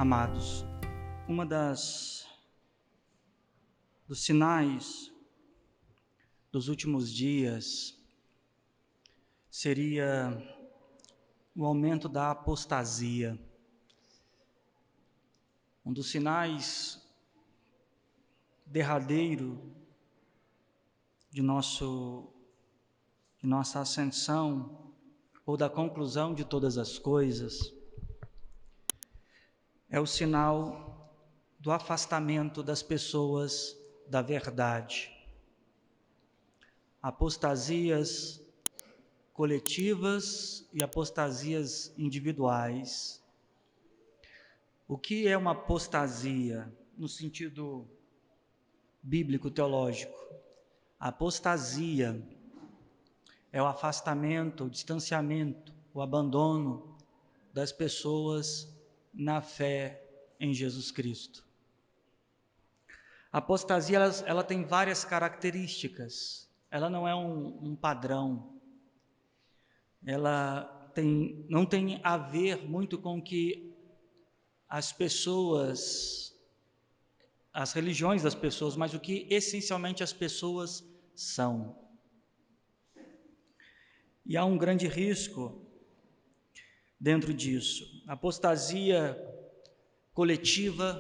Amados, dos sinais dos últimos dias seria o aumento da apostasia. Um dos sinais derradeiro de nossa ascensão ou da conclusão de todas as coisas é o sinal do afastamento das pessoas da verdade. Apostasias coletivas e apostasias individuais. O que é uma apostasia no sentido bíblico teológico? A apostasia é o afastamento, o distanciamento, o abandono das pessoas na fé em Jesus Cristo. A apostasia ela tem várias características. Ela não é um padrão. Ela não tem a ver muito com o que as religiões das pessoas, mas o que essencialmente as pessoas são. E há um grande risco dentro disso. A apostasia coletiva,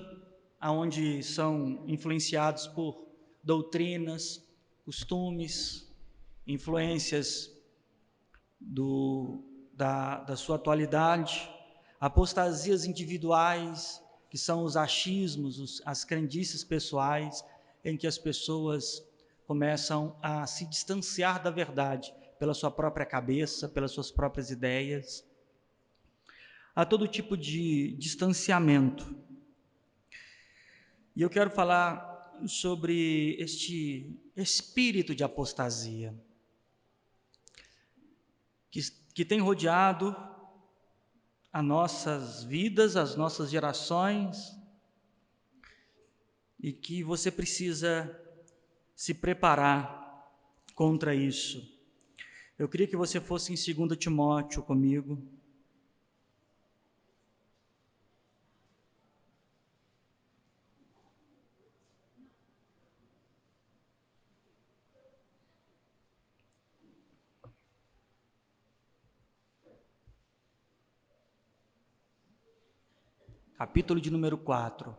onde são influenciados por doutrinas, costumes, influências da sua atualidade, apostasias individuais, que são os achismos, as crendices pessoais, em que as pessoas começam a se distanciar da verdade pela sua própria cabeça, pelas suas próprias ideias. Há todo tipo de distanciamento. E eu quero falar sobre este espírito de apostasia que tem rodeado as nossas vidas, as nossas gerações, e que você precisa se preparar contra isso. Eu queria que você fosse em 2 Timóteo comigo. Capítulo de número 4.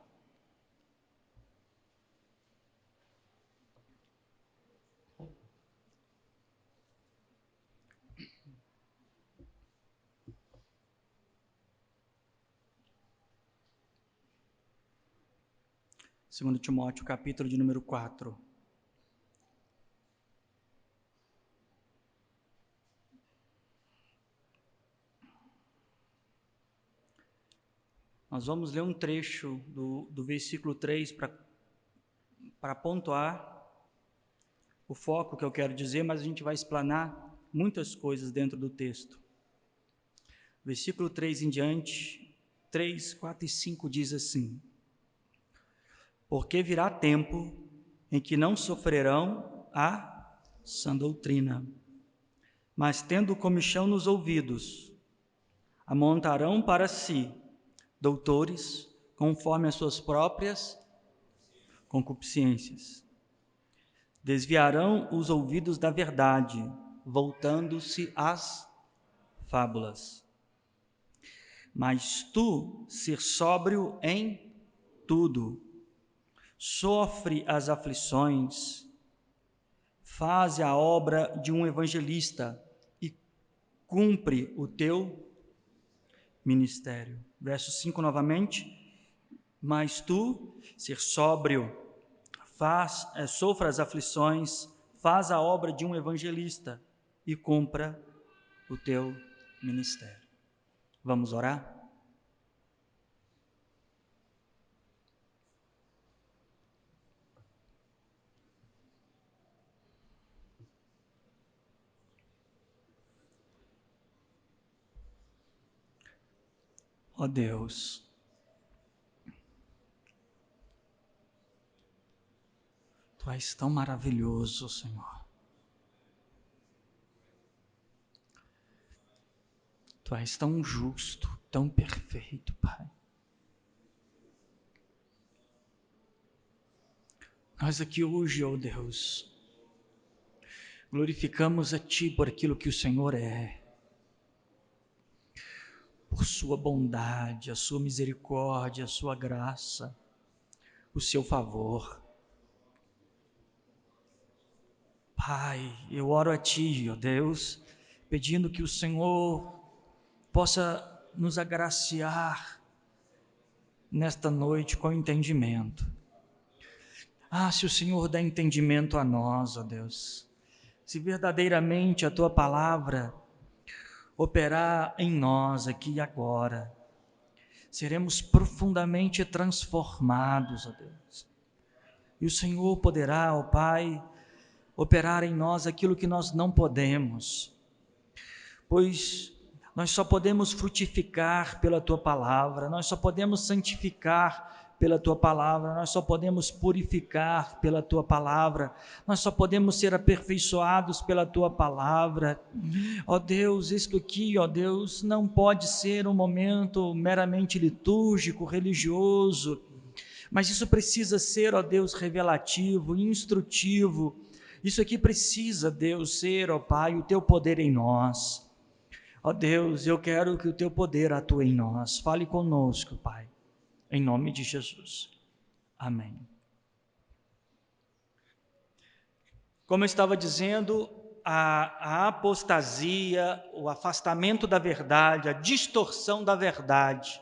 Segundo Timóteo, capítulo de número 4. Nós vamos ler um trecho do versículo 3 para pontuar o foco que eu quero dizer, mas a gente vai explanar muitas coisas dentro do texto. Versículo 3 em diante, 3, 4 e 5 diz assim: Porque virá tempo em que não sofrerão a sã doutrina, mas tendo comichão nos ouvidos, amontarão para si doutores conforme as suas próprias concupiscências. Desviarão os ouvidos da verdade, voltando-se às fábulas. Mas tu, ser sóbrio em tudo, sofre as aflições, faze a obra de um evangelista e cumpre o teu ministério. Verso 5 novamente. Mas tu, ser sóbrio, sofra as aflições, faz a obra de um evangelista e cumpra o teu ministério. Vamos orar? Ó Deus, Tu és tão maravilhoso, Senhor. Tu és tão justo, tão perfeito, Pai. Nós aqui hoje, ó Deus, glorificamos a Ti por aquilo que o Senhor é, por Sua bondade, a Sua misericórdia, a Sua graça, o Seu favor. Pai, eu oro a Ti, ó Deus, pedindo que o Senhor possa nos agraciar nesta noite com entendimento. Se o Senhor dá entendimento a nós, ó Deus, se verdadeiramente a Tua palavra operar em nós aqui e agora, seremos profundamente transformados, ó Deus. E o Senhor poderá, ó Pai, operar em nós aquilo que nós não podemos, pois nós só podemos frutificar pela Tua palavra, nós só podemos santificar pela Tua palavra, nós só podemos purificar pela Tua palavra, nós só podemos ser aperfeiçoados pela Tua palavra. Ó Deus, isto aqui, ó Deus, não pode ser um momento meramente litúrgico, religioso, mas isso precisa ser, ó Deus, revelativo, instrutivo. Isso aqui precisa, Deus, ser, ó Pai, o Teu poder em nós. Ó Deus, eu quero que o Teu poder atue em nós. Fale conosco, Pai. Em nome de Jesus. Amém. Como eu estava dizendo, a apostasia, o afastamento da verdade, a distorção da verdade,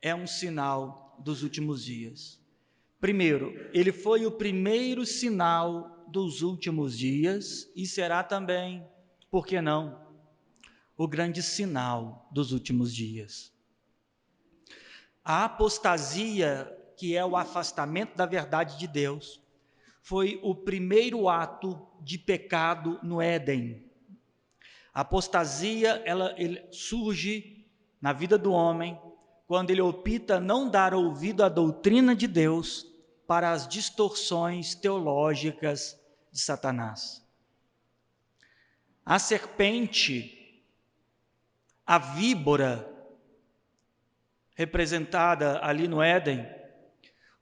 é um sinal dos últimos dias. Primeiro, ele foi o primeiro sinal dos últimos dias e será também, por que não, o grande sinal dos últimos dias. A apostasia, que é o afastamento da verdade de Deus, foi o primeiro ato de pecado no Éden. A apostasia, ele surge na vida do homem quando ele opta não dar ouvido à doutrina de Deus para as distorções teológicas de Satanás. A serpente, a víbora, representada ali no Éden,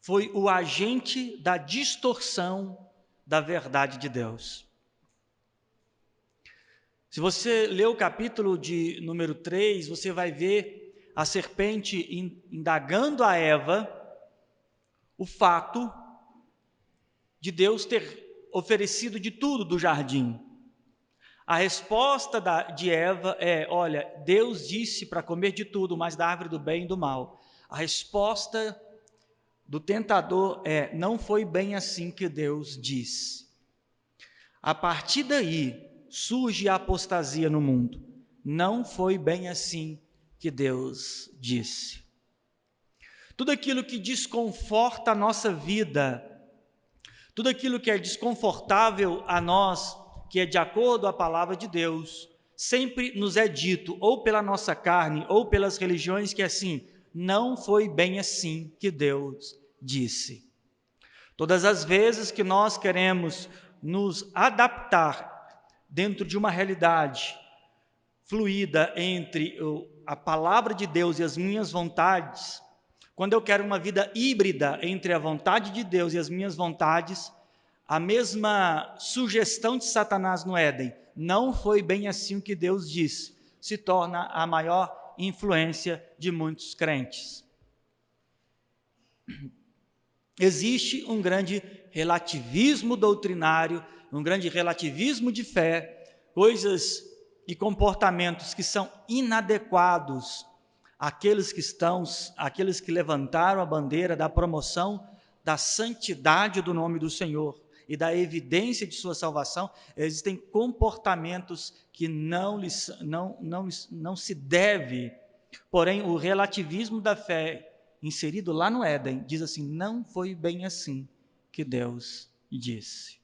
foi o agente da distorção da verdade de Deus. Se você ler o capítulo de número 3, você vai ver a serpente indagando a Eva o fato de Deus ter oferecido de tudo do jardim. A resposta de Eva é: olha, Deus disse para comer de tudo, mas da árvore do bem e do mal. A resposta do tentador é: não foi bem assim que Deus disse. A partir daí surge a apostasia no mundo. Não foi bem assim que Deus disse. Tudo aquilo que desconforta a nossa vida, tudo aquilo que é desconfortável a nós, que é de acordo à palavra de Deus, sempre nos é dito, ou pela nossa carne, ou pelas religiões, que assim, não foi bem assim que Deus disse. Todas as vezes que nós queremos nos adaptar dentro de uma realidade fluida entre a palavra de Deus e as minhas vontades, quando eu quero uma vida híbrida entre a vontade de Deus e as minhas vontades, a mesma sugestão de Satanás no Éden, não foi bem assim o que Deus disse, se torna a maior influência de muitos crentes. Existe um grande relativismo doutrinário, um grande relativismo de fé, coisas e comportamentos que são inadequados àqueles que levantaram a bandeira da promoção da santidade do nome do Senhor e da evidência de sua salvação. Existem comportamentos que não se deve, porém o relativismo da fé inserido lá no Éden diz assim: não foi bem assim que Deus disse.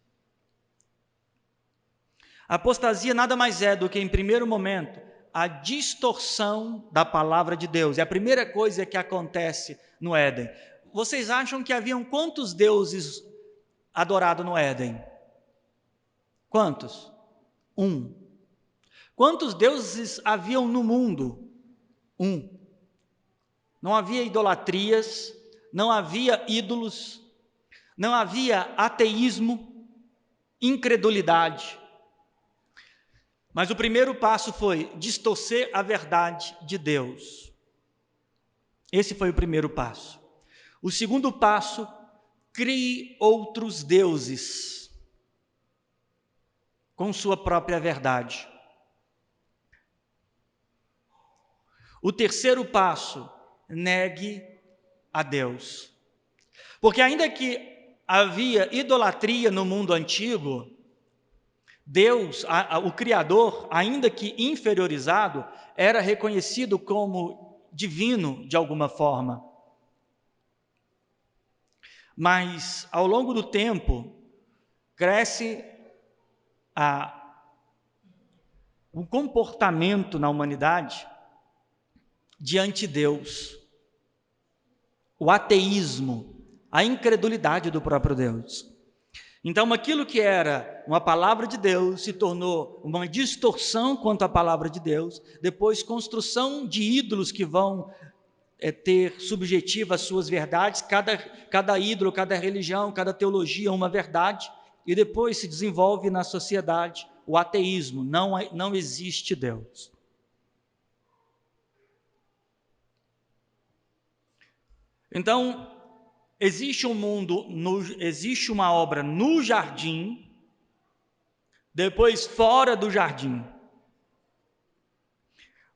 A apostasia nada mais é do que, em primeiro momento, a distorção da palavra de Deus. É a primeira coisa que acontece no Éden. Vocês acham que haviam quantos deuses adorados no Éden? Quantos? Um. Quantos deuses haviam no mundo? Um. Não havia idolatrias, não havia ídolos, não havia ateísmo, incredulidade. Mas o primeiro passo foi distorcer a verdade de Deus. Esse foi o primeiro passo. O segundo passo, crie outros deuses com sua própria verdade. O terceiro passo, negue a Deus. Porque ainda que havia idolatria no mundo antigo, Deus, o Criador, ainda que inferiorizado, era reconhecido como divino de alguma forma. Mas, ao longo do tempo, cresce um comportamento na humanidade diante de Deus, o ateísmo, a incredulidade do próprio Deus. Então, aquilo que era uma palavra de Deus se tornou uma distorção quanto à palavra de Deus, depois construção de ídolos que vão ter subjetiva as suas verdades, cada ídolo, cada religião, cada teologia uma verdade, e depois se desenvolve na sociedade o ateísmo, não existe Deus. Então, existe um mundo, existe uma obra no jardim, depois fora do jardim.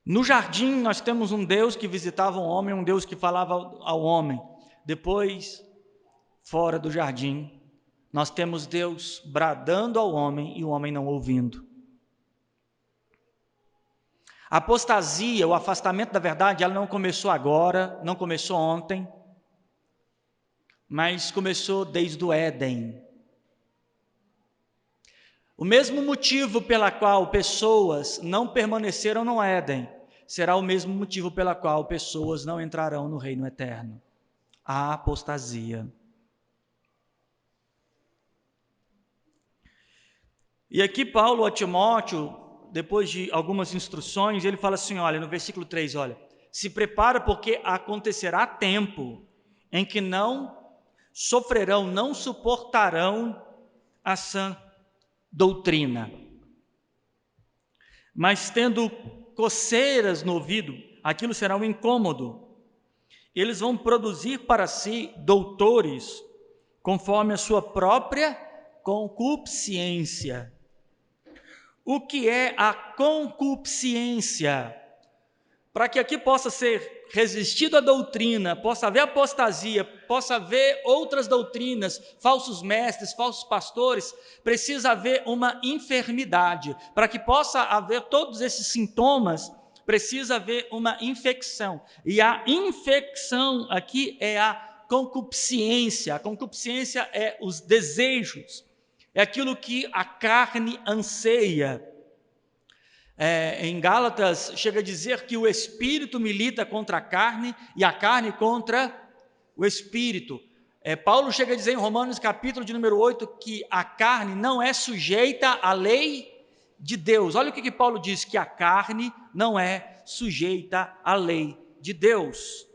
No jardim nós temos um Deus que visitava o homem, um Deus que falava ao homem. Depois, fora do jardim, nós temos Deus bradando ao homem e o homem não ouvindo. A apostasia, o afastamento da verdade, ela não começou agora, não começou ontem, mas começou desde o Éden. O mesmo motivo pela qual pessoas não permaneceram no Éden, será o mesmo motivo pela qual pessoas não entrarão no reino eterno. A apostasia. E aqui Paulo a Timóteo, depois de algumas instruções, ele fala assim, olha, no versículo 3, olha, se prepara porque acontecerá tempo em que não sofrerão, não suportarão a sã doutrina, mas tendo coceiras no ouvido, aquilo será um incômodo. Eles vão produzir para si doutores, conforme a sua própria concupiscência. O que é a concupiscência? Para que aqui possa ser resistido à doutrina, possa haver apostasia, possa haver outras doutrinas, falsos mestres, falsos pastores, precisa haver uma enfermidade. Para que possa haver todos esses sintomas, precisa haver uma infecção. E a infecção aqui é a concupiscência. A concupiscência é os desejos, é aquilo que a carne anseia. Em Gálatas chega a dizer que o espírito milita contra a carne e a carne contra o espírito. Paulo chega a dizer em Romanos capítulo de número 8 que a carne não é sujeita à lei de Deus. Olha o que Paulo diz, que a carne não é sujeita à lei de Deus.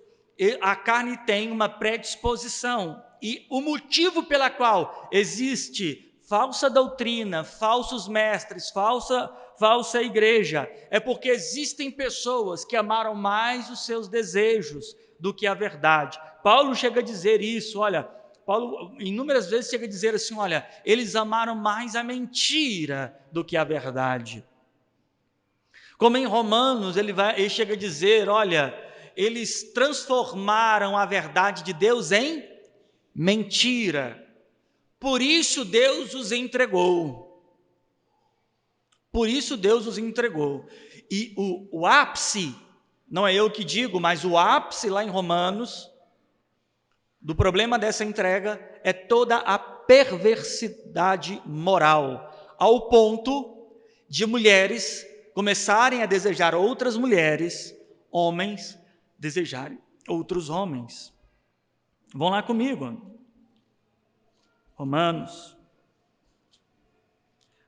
A carne tem uma predisposição e o motivo pela qual existe falsa doutrina, falsos mestres, falsa igreja, é porque existem pessoas que amaram mais os seus desejos do que a verdade. Paulo chega a dizer isso, olha, Paulo inúmeras vezes chega a dizer assim, olha, eles amaram mais a mentira do que a verdade. Como em Romanos, ele chega a dizer, olha, eles transformaram a verdade de Deus em mentira. Por isso Deus os entregou. Por isso Deus os entregou. E o ápice, não é eu que digo, mas o ápice lá em Romanos, do problema dessa entrega, é toda a perversidade moral, ao ponto de mulheres começarem a desejar outras mulheres, homens desejarem outros homens. Vão lá comigo. Romanos.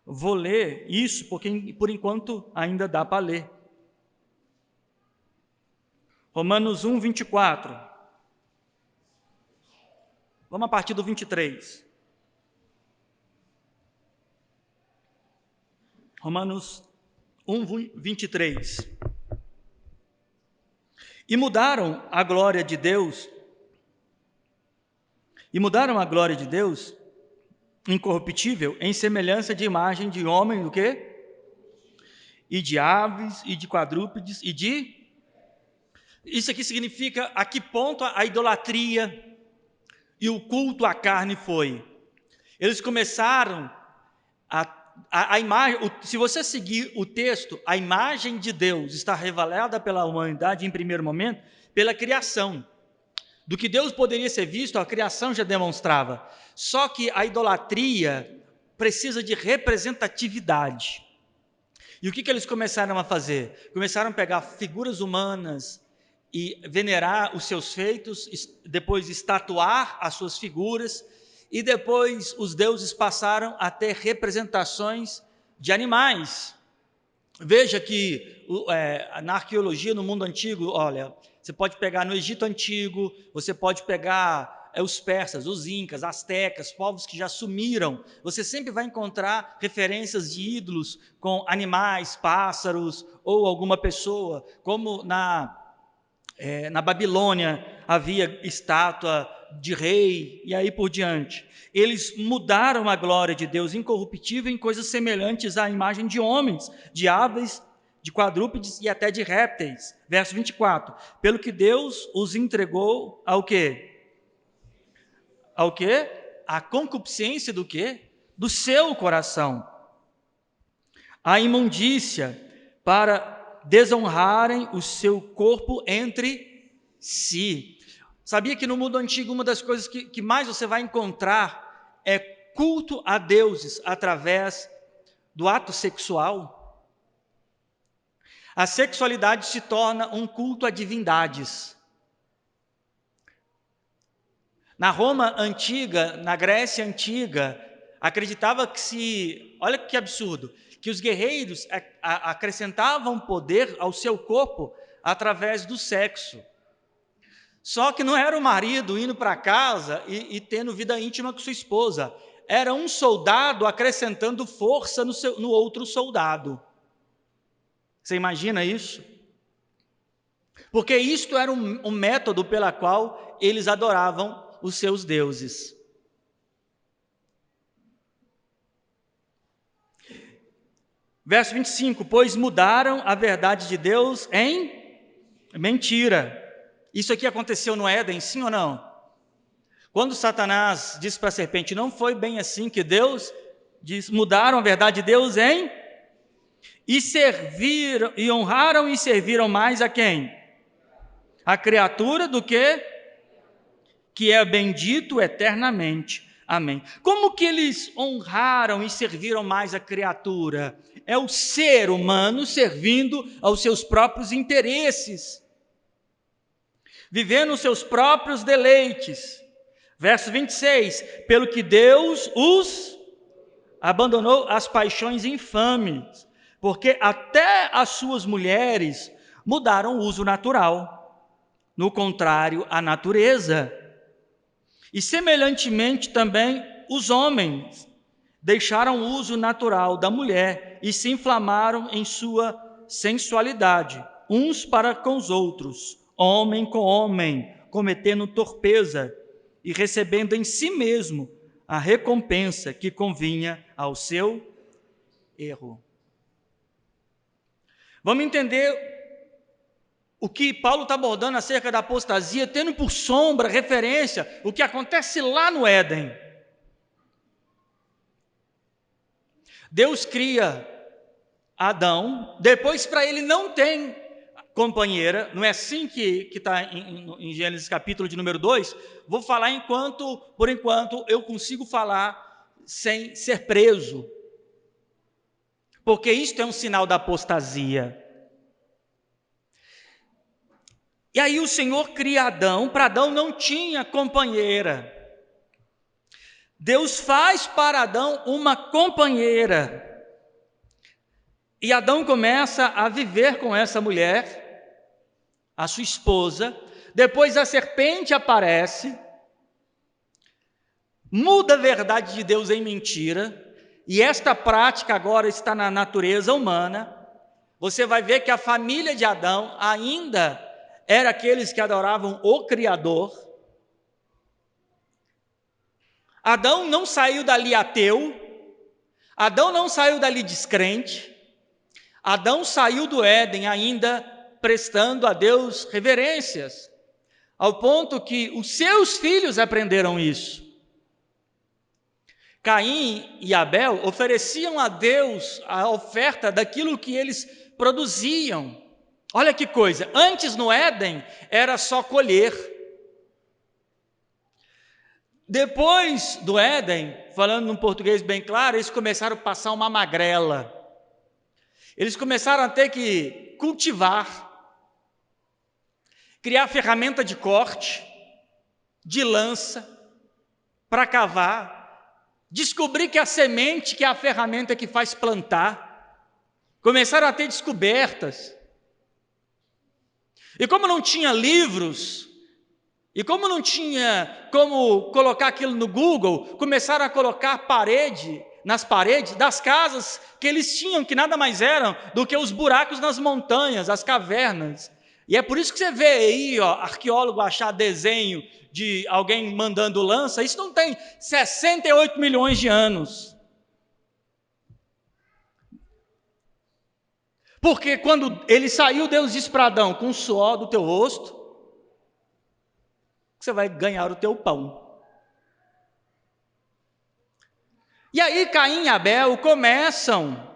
Vou ler isso porque por enquanto ainda dá para ler. Romanos 1, 24. Vamos a partir do 23. Romanos 1, 23. E mudaram a glória de Deus incorruptível em semelhança de imagem de homem, do quê? E de aves, e de quadrúpedes, e de... Isso aqui significa a que ponto a idolatria e o culto à carne foi. Eles começaram a imagem, se você seguir o texto, a imagem de Deus está revelada pela humanidade em primeiro momento, pela criação. Do que Deus poderia ser visto, a criação já demonstrava. Só que a idolatria precisa de representatividade. E o que eles começaram a fazer? Começaram a pegar figuras humanas e venerar os seus feitos, depois estatuar as suas figuras, e depois os deuses passaram a ter representações de animais. Veja que na arqueologia, no mundo antigo, olha, você pode pegar no Egito Antigo, você pode pegar os persas, os incas, astecas, povos que já sumiram. Você sempre vai encontrar referências de ídolos com animais, pássaros ou alguma pessoa, como na Babilônia havia estátua de rei e aí por diante. Eles mudaram a glória de Deus incorruptível em coisas semelhantes à imagem de homens, de aves, de quadrúpedes e até de répteis. Verso 24. Pelo que Deus os entregou ao quê? Ao quê? A concupiscência do quê? Do seu coração. A imundícia, para desonrarem o seu corpo entre si. Sabia que no mundo antigo uma das coisas que mais você vai encontrar é culto a deuses através do ato sexual? A sexualidade se torna um culto a divindades. Na Roma antiga, na Grécia antiga, acreditava que olha que absurdo, que os guerreiros acrescentavam poder ao seu corpo através do sexo. Só que não era o marido indo para casa e tendo vida íntima com sua esposa. Era um soldado acrescentando força no outro soldado. Você imagina isso? Porque isto era um método pela qual eles adoravam os seus deuses. Verso 25, pois mudaram a verdade de Deus em mentira. Isso aqui aconteceu no Éden, sim ou não? Quando Satanás disse para a serpente, não foi bem assim que Deus disse, mudaram a verdade de Deus em... E honraram e serviram mais a quem? A criatura do que é bendito eternamente. Amém. Como que eles honraram e serviram mais a criatura? É o ser humano servindo aos seus próprios interesses, vivendo os seus próprios deleites. Verso 26, pelo que Deus os abandonou às paixões infames, porque até as suas mulheres mudaram o uso natural, no contrário à natureza. E semelhantemente também os homens deixaram o uso natural da mulher e se inflamaram em sua sensualidade, uns para com os outros, homem com homem, cometendo torpeza e recebendo em si mesmo a recompensa que convinha ao seu erro. Vamos entender o que Paulo está abordando acerca da apostasia, tendo por sombra, referência, o que acontece lá no Éden. Deus cria Adão, depois para ele não tem companheira, não é assim que está em Gênesis capítulo de número 2, vou falar por enquanto eu consigo falar sem ser preso, porque isto é um sinal da apostasia. E aí o Senhor cria Adão, para Adão não tinha companheira. Deus faz para Adão uma companheira. E Adão começa a viver com essa mulher, a sua esposa. Depois a serpente aparece muda a verdade de Deus em mentira, e esta prática agora está na natureza humana, você vai ver que a família de Adão ainda era aqueles que adoravam o Criador. Adão não saiu dali ateu, Adão não saiu dali descrente, Adão saiu do Éden ainda prestando a Deus reverências, ao ponto que os seus filhos aprenderam isso. Caim e Abel ofereciam a Deus a oferta daquilo que eles produziam. Olha que coisa, antes no Éden era só colher. Depois do Éden, falando num português bem claro, eles começaram a passar uma magrela. Eles começaram a ter que cultivar, criar ferramenta de corte, de lança, para cavar, descobrir que a semente, que é a ferramenta que faz plantar, começaram a ter descobertas. E como não tinha livros, e como não tinha como colocar aquilo no Google, começaram a colocar nas paredes das casas que eles tinham, que nada mais eram do que os buracos nas montanhas, as cavernas. E é por isso que você vê aí, arqueólogo achar desenho de alguém mandando lança, isso não tem 68 milhões de anos. Porque quando ele saiu, Deus disse para Adão, com o suor do teu rosto, você vai ganhar o teu pão. E aí Caim e Abel começam,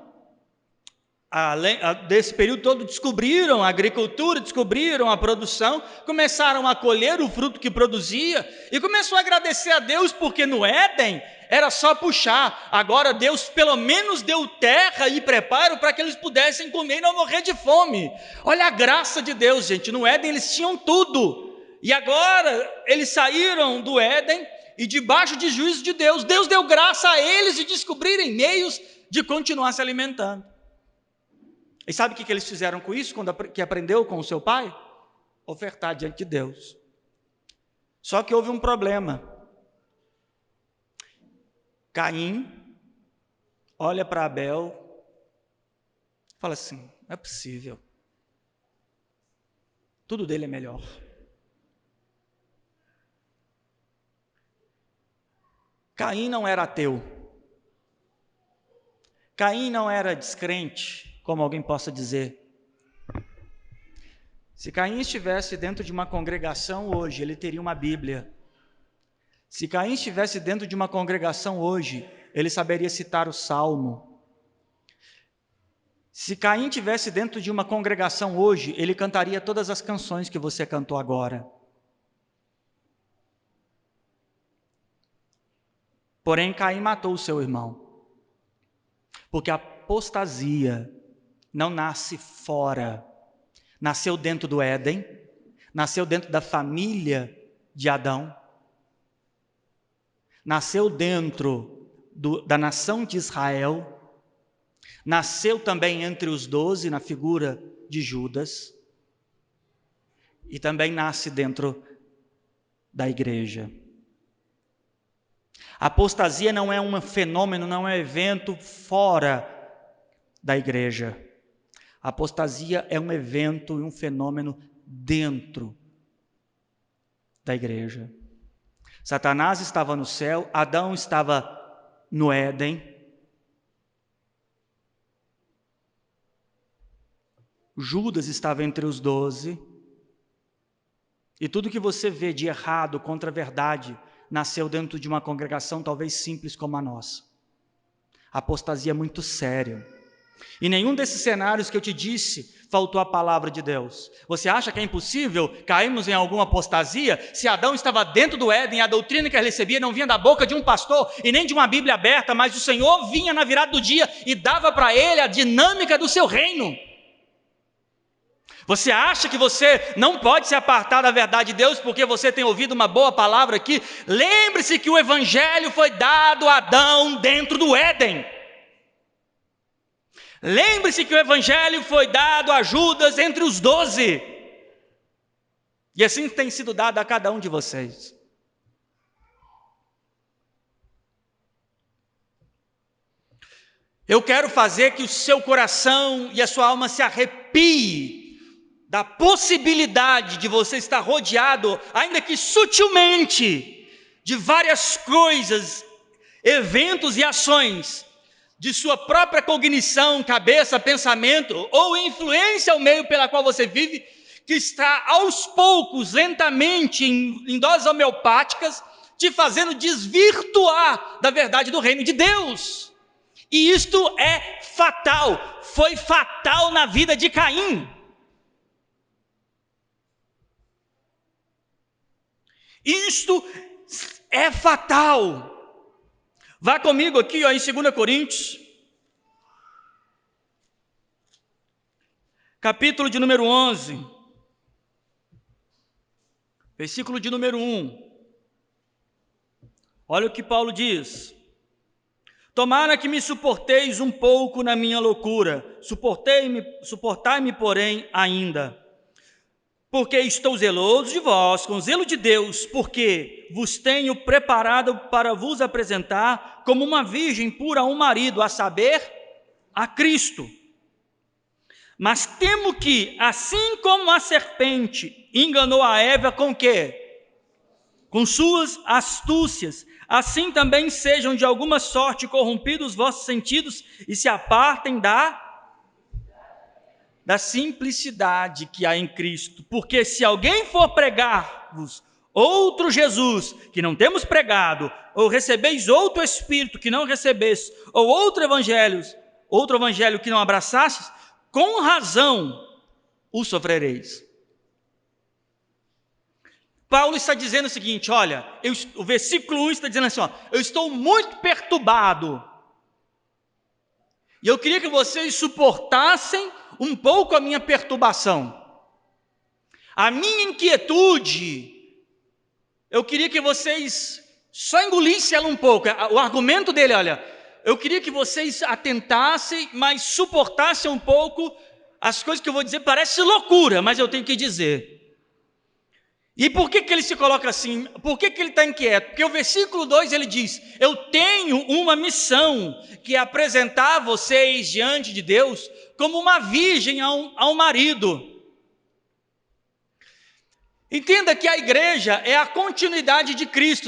desse período todo, descobriram a agricultura, descobriram a produção, começaram a colher o fruto que produzia, e começou a agradecer a Deus, porque no Éden era só puxar, agora Deus pelo menos deu terra e preparo para que eles pudessem comer e não morrer de fome. Olha a graça de Deus, gente, no Éden eles tinham tudo, e agora eles saíram do Éden, e debaixo de juízo de Deus, Deus deu graça a eles de descobrirem meios de continuar se alimentando. E sabe o que eles fizeram com isso, quando que aprendeu com o seu pai? Ofertar diante de Deus. Só que houve um problema. Caim olha para Abel e fala assim, não é possível. Tudo dele é melhor. Caim não era ateu. Caim não era descrente, como alguém possa dizer. Se Caim estivesse dentro de uma congregação hoje, ele teria uma Bíblia. Se Caim estivesse dentro de uma congregação hoje, ele saberia citar o Salmo. Se Caim estivesse dentro de uma congregação hoje, ele cantaria todas as canções que você cantou agora. Porém, Caim matou o seu irmão, porque a apostasia não nasce fora, nasceu dentro do Éden, nasceu dentro da família de Adão, nasceu dentro da nação de Israel, nasceu também entre os 12 na figura de Judas, e também nasce dentro da igreja. A apostasia não é um fenômeno, não é um evento fora da igreja. A apostasia é um evento e um fenômeno dentro da igreja. Satanás estava no céu, Adão estava no Éden. Judas estava entre os 12. E tudo que você vê de errado contra a verdade nasceu dentro de uma congregação talvez simples como a nossa. A apostasia é muito séria. E nenhum desses cenários que eu te disse faltou a palavra de Deus. Você acha que é impossível cairmos em alguma apostasia se Adão estava dentro do Éden e a doutrina que ele recebia não vinha da boca de um pastor e nem de uma Bíblia aberta, mas o Senhor vinha na virada do dia e dava para ele a dinâmica do seu reino? Você acha que você não pode se apartar da verdade de Deus porque você tem ouvido uma boa palavra aqui? Lembre-se que o Evangelho foi dado a Adão dentro do Éden. Lembre-se que o Evangelho foi dado a Judas entre os 12. E assim tem sido dado a cada um de vocês. Eu quero fazer que o seu coração e a sua alma se arrepiem da possibilidade de você estar rodeado, ainda que sutilmente, de várias coisas, eventos e ações de sua própria cognição, cabeça, pensamento ou influência ao meio pela qual você vive, que está aos poucos, lentamente, em doses homeopáticas, te fazendo desvirtuar da verdade do reino de Deus. E isto é fatal, foi fatal na vida de Caim. Isto é fatal. Vá comigo aqui em 2 Coríntios, capítulo de número 11, versículo de número 1. Olha o que Paulo diz: tomara que me suporteis um pouco na minha loucura, suportai-me, porém, ainda. Porque estou zeloso de vós, com zelo de Deus, porque vos tenho preparado para vos apresentar como uma virgem pura a um marido, a saber, a Cristo. Mas temo que, assim como a serpente enganou a Eva com quê? Com suas astúcias, assim também sejam de alguma sorte corrompidos os vossos sentidos e se apartem da simplicidade que há em Cristo. Porque se alguém for pregar-vos outro Jesus que não temos pregado, ou recebeis outro Espírito que não recebestes, ou outro evangelho que não abraçastes, com razão o sofrereis. Paulo está dizendo o seguinte, olha, o versículo 1 está dizendo assim, eu estou muito perturbado, e eu queria que vocês suportassem um pouco a minha perturbação, a minha inquietude. Eu queria que vocês só engolissem ela um pouco. O argumento dele, olha, eu queria que vocês atentassem, mas suportassem um pouco as coisas que eu vou dizer. Parece loucura, mas eu tenho que dizer. E por que ele se coloca assim? Por que ele está inquieto? Porque o versículo 2 ele diz, eu tenho uma missão, que é apresentar vocês diante de Deus como uma virgem a um marido. Entenda que a igreja é a continuidade de Cristo.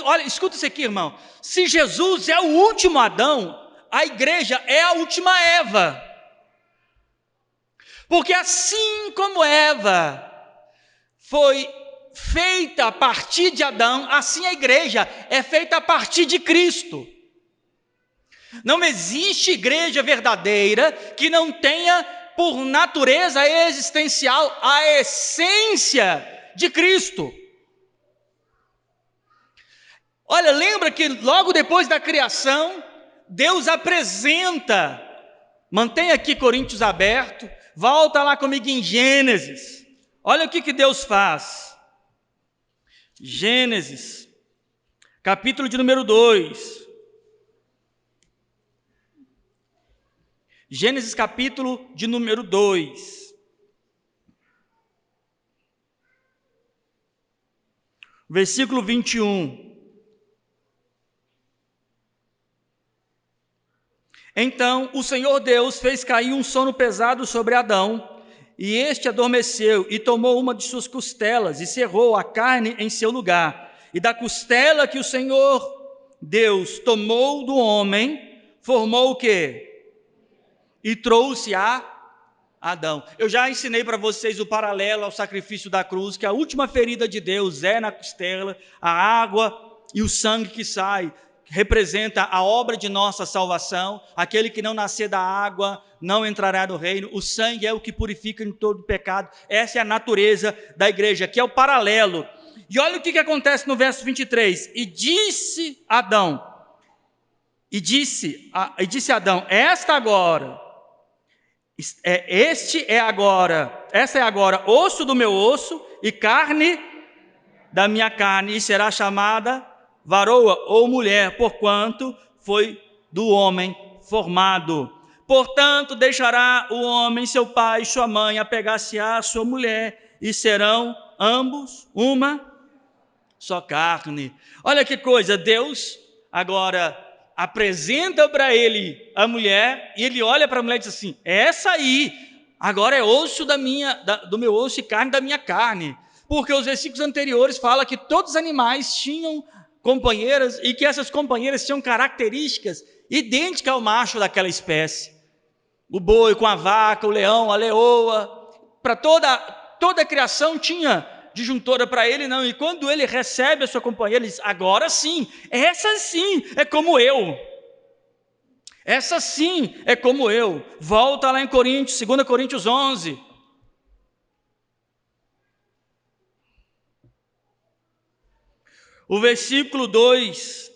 Olha, escuta isso aqui, irmão. Se Jesus é o último Adão, a igreja é a última Eva. Porque assim como Eva foi feita a partir de Adão, assim a igreja é feita a partir de Cristo. Não existe igreja verdadeira que não tenha por natureza existencial a essência de Cristo. Olha, lembra que logo depois da criação, Deus apresenta, mantenha aqui Coríntios aberto, volta lá comigo em Gênesis, olha o que Deus faz. Gênesis, capítulo de número 2. Gênesis capítulo de número 2. Versículo 21. Então o Senhor Deus fez cair um sono pesado sobre Adão, e este adormeceu, e tomou uma de suas costelas, e cerrou a carne em seu lugar. E da costela que o Senhor Deus tomou do homem, formou o quê? E trouxe a Adão. Eu já ensinei para vocês o paralelo ao sacrifício da cruz, que a última ferida de Deus é na costela, a água e o sangue que sai, representa a obra de nossa salvação. Aquele que não nascer da água não entrará no reino. O sangue é o que purifica em todo pecado. Essa é a natureza da igreja, que é o paralelo. E olha o que acontece no verso 23. E disse Adão, essa é agora osso do meu osso e carne da minha carne, e será chamada varoa ou mulher, porquanto foi do homem formado. Portanto, deixará o homem seu pai e sua mãe, apegar-se-á a sua mulher, e serão ambos uma só carne. Olha que coisa, Deus agora apresenta para ele a mulher, e ele olha para a mulher e diz assim: essa aí, agora é osso do meu osso e carne da minha carne. Porque os versículos anteriores falam que todos os animais tinham companheiras e que essas companheiras tinham características idênticas ao macho daquela espécie. O boi com a vaca, o leão, a leoa, para toda a criação tinha disjuntora para ele, não. E quando ele recebe a sua companheira, ele diz: agora sim, essa sim é como eu. Essa sim é como eu. Volta lá em Coríntios, 2 Coríntios 11. O versículo 2.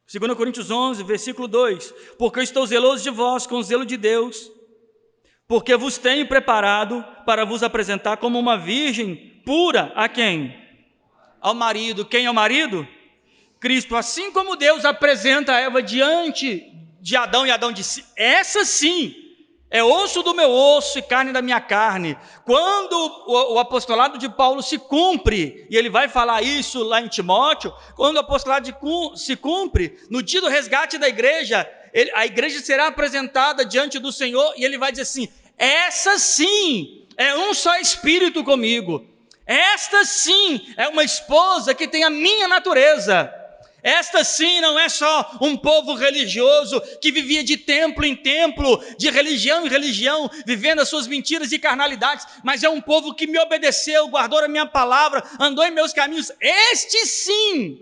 2 Coríntios 11, versículo 2. Porque eu estou zeloso de vós com o zelo de Deus, porque vos tenho preparado para vos apresentar como uma virgem pura a quem? Ao marido. Quem é o marido? Cristo. Assim como Deus apresenta a Eva diante de Adão, e Adão disse: essa sim é osso do meu osso e carne da minha carne. Quando o apostolado de Paulo se cumpre, e ele vai falar isso lá em Timóteo, quando o apostolado se cumpre, no dia do resgate da igreja, a igreja será apresentada diante do Senhor, e ele vai dizer assim: essa sim é um só espírito comigo. Esta sim é uma esposa que tem a minha natureza. Esta sim não é só um povo religioso que vivia de templo em templo, de religião em religião, vivendo as suas mentiras e carnalidades, mas é um povo que me obedeceu, guardou a minha palavra, andou em meus caminhos. Este sim,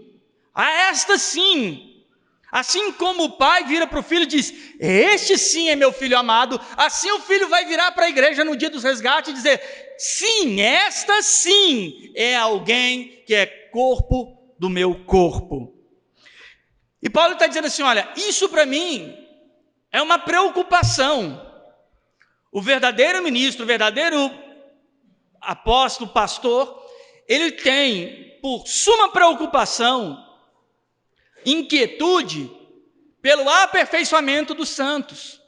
a esta sim. Assim como o pai vira para o filho e diz: este sim é meu filho amado, assim o filho vai virar para a igreja no dia dos resgates e dizer: sim, esta sim é alguém que é corpo do meu corpo. E Paulo está dizendo assim: olha, isso para mim é uma preocupação. O verdadeiro ministro, o verdadeiro apóstolo, pastor, ele tem por suma preocupação, inquietude, pelo aperfeiçoamento dos santos.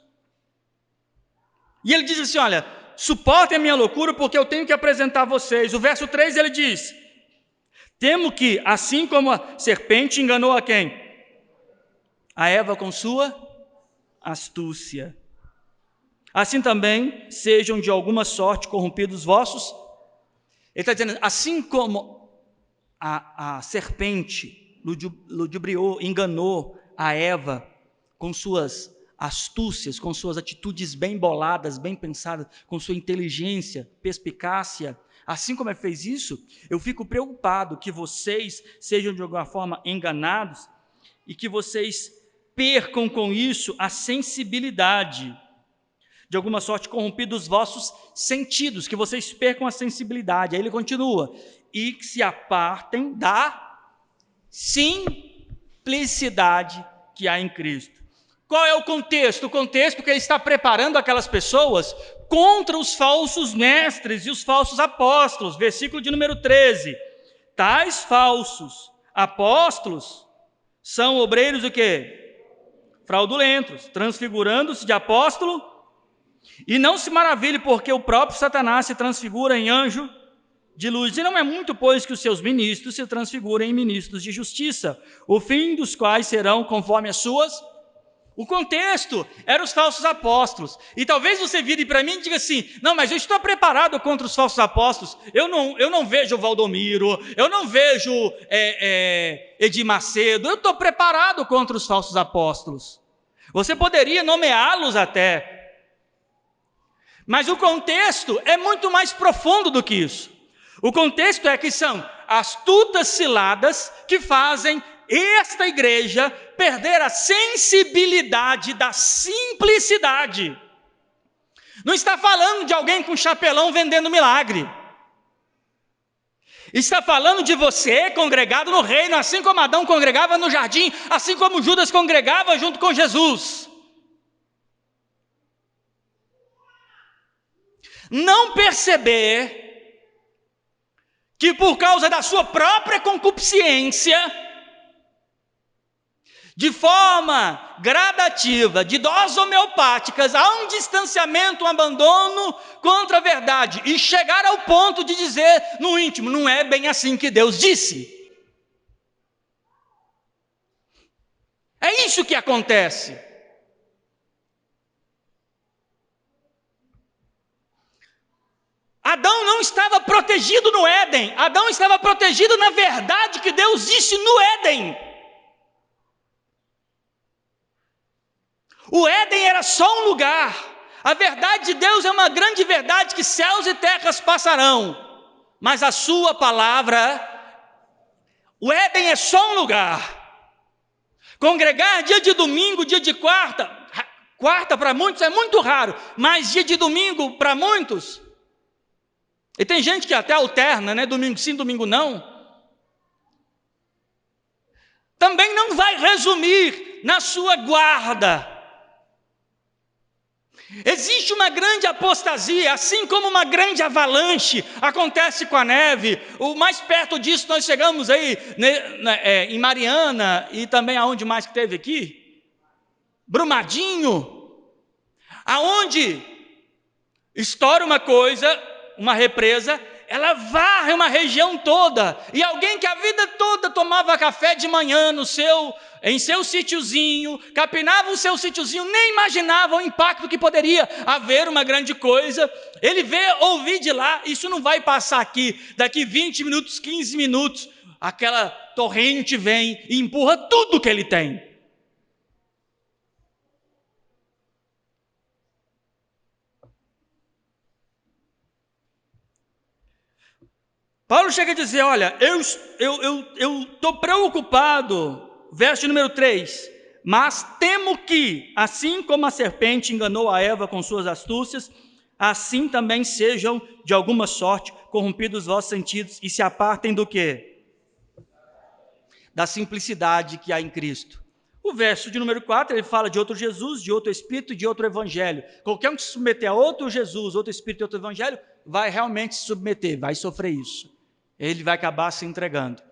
E ele diz assim: olha, suportem a minha loucura, porque eu tenho que apresentar a vocês. O verso 3 ele diz: temo que, assim como a serpente enganou a quem? A Eva com sua astúcia, assim também sejam de alguma sorte corrompidos vossos. Ele está dizendo: assim como a serpente ludibriou, enganou a Eva com suas astúcias, com suas atitudes bem boladas, bem pensadas, com sua inteligência, perspicácia, assim como ela fez isso, eu fico preocupado que vocês sejam de alguma forma enganados e que vocês percam com isso a sensibilidade, de alguma sorte corrompidos os vossos sentidos, que vocês percam a sensibilidade. Aí ele continua: e que se apartem da simplicidade que há em Cristo. Qual é o contexto? O contexto que ele está preparando aquelas pessoas contra os falsos mestres e os falsos apóstolos. Versículo de número 13. Tais falsos apóstolos são obreiros o quê? Fraudulentos, transfigurando-se de apóstolo, e não se maravilhe, porque o próprio Satanás se transfigura em anjo de luz. E não é muito, pois, que os seus ministros se transfigurem em ministros de justiça, o fim dos quais serão conforme as suas. O contexto eram os falsos apóstolos. E talvez você vire para mim e diga assim: não, mas eu estou preparado contra os falsos apóstolos. Eu não vejo o Valdomiro, eu não vejo Edir Macedo, eu estou preparado contra os falsos apóstolos. Você poderia nomeá-los até, mas o contexto é muito mais profundo do que isso. O contexto é que são astutas ciladas que fazem esta igreja perder a sensibilidade da simplicidade. Não está falando de alguém com chapelão vendendo milagre. Está falando de você congregado no reino, assim como Adão congregava no jardim, assim como Judas congregava junto com Jesus. Não perceber que por causa da sua própria concupiscência, de forma gradativa, de doses homeopáticas, há um distanciamento, um abandono contra a verdade, e chegar ao ponto de dizer no íntimo: não é bem assim que Deus disse. É isso que acontece. Adão não estava protegido no Éden. Adão estava protegido na verdade que Deus disse no Éden. O Éden era só um lugar. A verdade de Deus é uma grande verdade que céus e terras passarão. Mas a sua palavra, o Éden é só um lugar. Congregar dia de domingo, dia de quarta para muitos é muito raro, mas dia de domingo para muitos, e tem gente que até alterna, né? Domingo sim, domingo não. Também não vai resumir na sua guarda. Existe uma grande apostasia, assim como uma grande avalanche acontece com a neve. O mais perto disso nós chegamos aí em Mariana e também aonde mais que teve aqui? Brumadinho, aonde estoura uma coisa, uma represa, ela varre uma região toda, e alguém que a vida toda tomava café de manhã em seu sítiozinho, capinava o seu sítiozinho, nem imaginava o impacto que poderia haver uma grande coisa, ele vê, ouvir de lá, isso não vai passar aqui, daqui 20 minutos, 15 minutos, aquela torrente vem e empurra tudo que ele tem. Paulo chega a dizer, olha, eu estou preocupado, verso número 3, mas temo que, assim como a serpente enganou a Eva com suas astúcias, assim também sejam, de alguma sorte, corrompidos os vossos sentidos e se apartem do quê? Da simplicidade que há em Cristo. O verso de número 4, ele fala de outro Jesus, de outro Espírito, de outro Evangelho. Qualquer um que se submeter a outro Jesus, outro Espírito e outro Evangelho, vai realmente se submeter, vai sofrer isso. Ele vai acabar se entregando.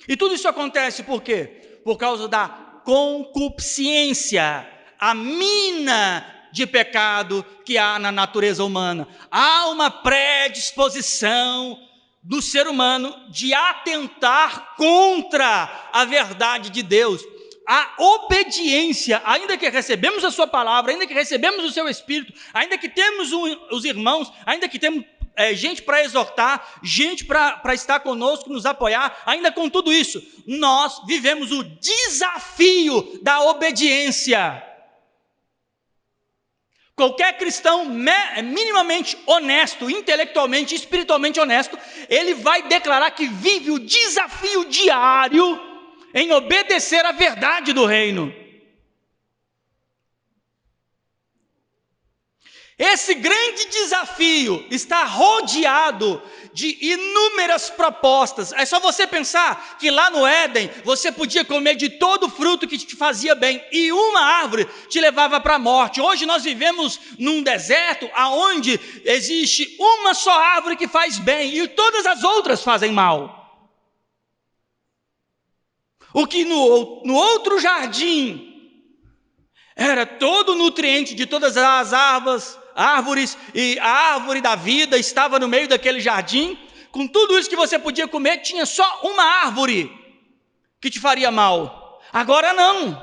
E tudo isso acontece por quê? Por causa da concupiscência, a mina de pecado que há na natureza humana. Há uma predisposição do ser humano de atentar contra a verdade de Deus. A obediência, ainda que recebemos a sua palavra, ainda que recebemos o seu Espírito, ainda que temos os irmãos, ainda que temos gente para exortar, gente para estar conosco, nos apoiar, ainda com tudo isso, nós vivemos o desafio da obediência. Qualquer cristão minimamente honesto, intelectualmente, espiritualmente honesto, ele vai declarar que vive o desafio diário em obedecer à verdade do reino. Esse grande desafio está rodeado de inúmeras propostas. É só você pensar que lá no Éden você podia comer de todo fruto que te fazia bem e uma árvore te levava para a morte. Hoje nós vivemos num deserto onde existe uma só árvore que faz bem e todas as outras fazem mal. O que no outro jardim era todo o nutriente de todas as árvores, e a árvore da vida estava no meio daquele jardim, com tudo isso que você podia comer, tinha só uma árvore que te faria mal. Agora não.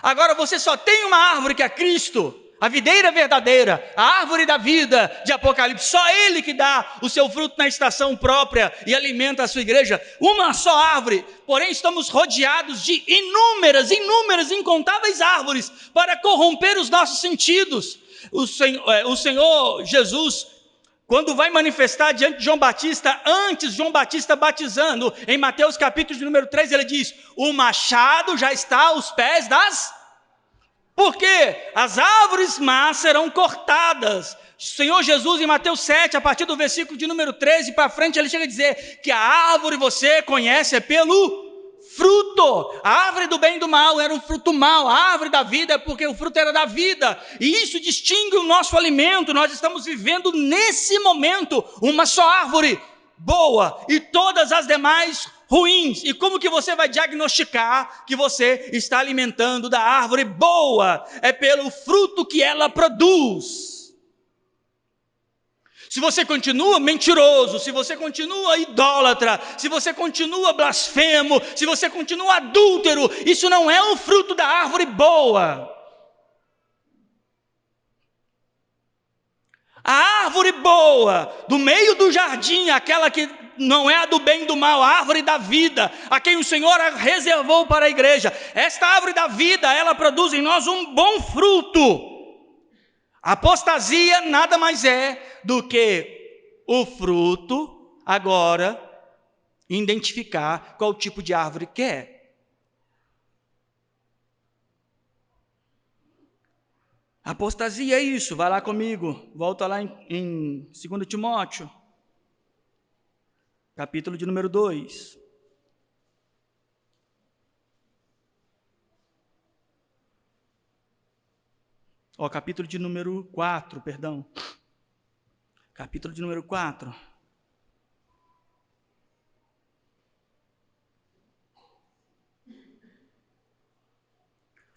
Agora você só tem uma árvore que é Cristo, a videira verdadeira, a árvore da vida de Apocalipse. Só Ele que dá o seu fruto na estação própria e alimenta a sua igreja. Uma só árvore, porém estamos rodeados de inúmeras, incontáveis árvores para corromper os nossos sentidos. O Senhor Jesus, quando vai manifestar diante de João Batista, antes de João Batista batizando, em Mateus capítulo de número 3, ele diz, o machado já está aos pés das... Porque as árvores más serão cortadas. O Senhor Jesus, em Mateus 7, a partir do versículo de número 13 para frente, ele chega a dizer que a árvore você conhece é pelo fruto. A árvore do bem e do mal era um fruto mau. A árvore da vida é porque o fruto era da vida. E isso distingue o nosso alimento. Nós estamos vivendo nesse momento uma só árvore boa e todas as demais ruins. E como que você vai diagnosticar que você está alimentando da árvore boa? É pelo fruto que ela produz. se você continua mentiroso, se você continua idólatra, se você continua blasfemo, se você continua adúltero, isso não é o fruto da árvore boa. A árvore boa, do meio do jardim, aquela que não é a do bem e do mal, a árvore da vida, a quem o Senhor reservou para a igreja. Esta árvore da vida, ela produz em nós um bom fruto. A apostasia nada mais é do que o fruto, agora, identificar qual tipo de árvore que é. Apostasia é isso, vai lá comigo, volta lá em 2 Timóteo, capítulo de número 2. Capítulo de número 4, perdão. Capítulo de número 4.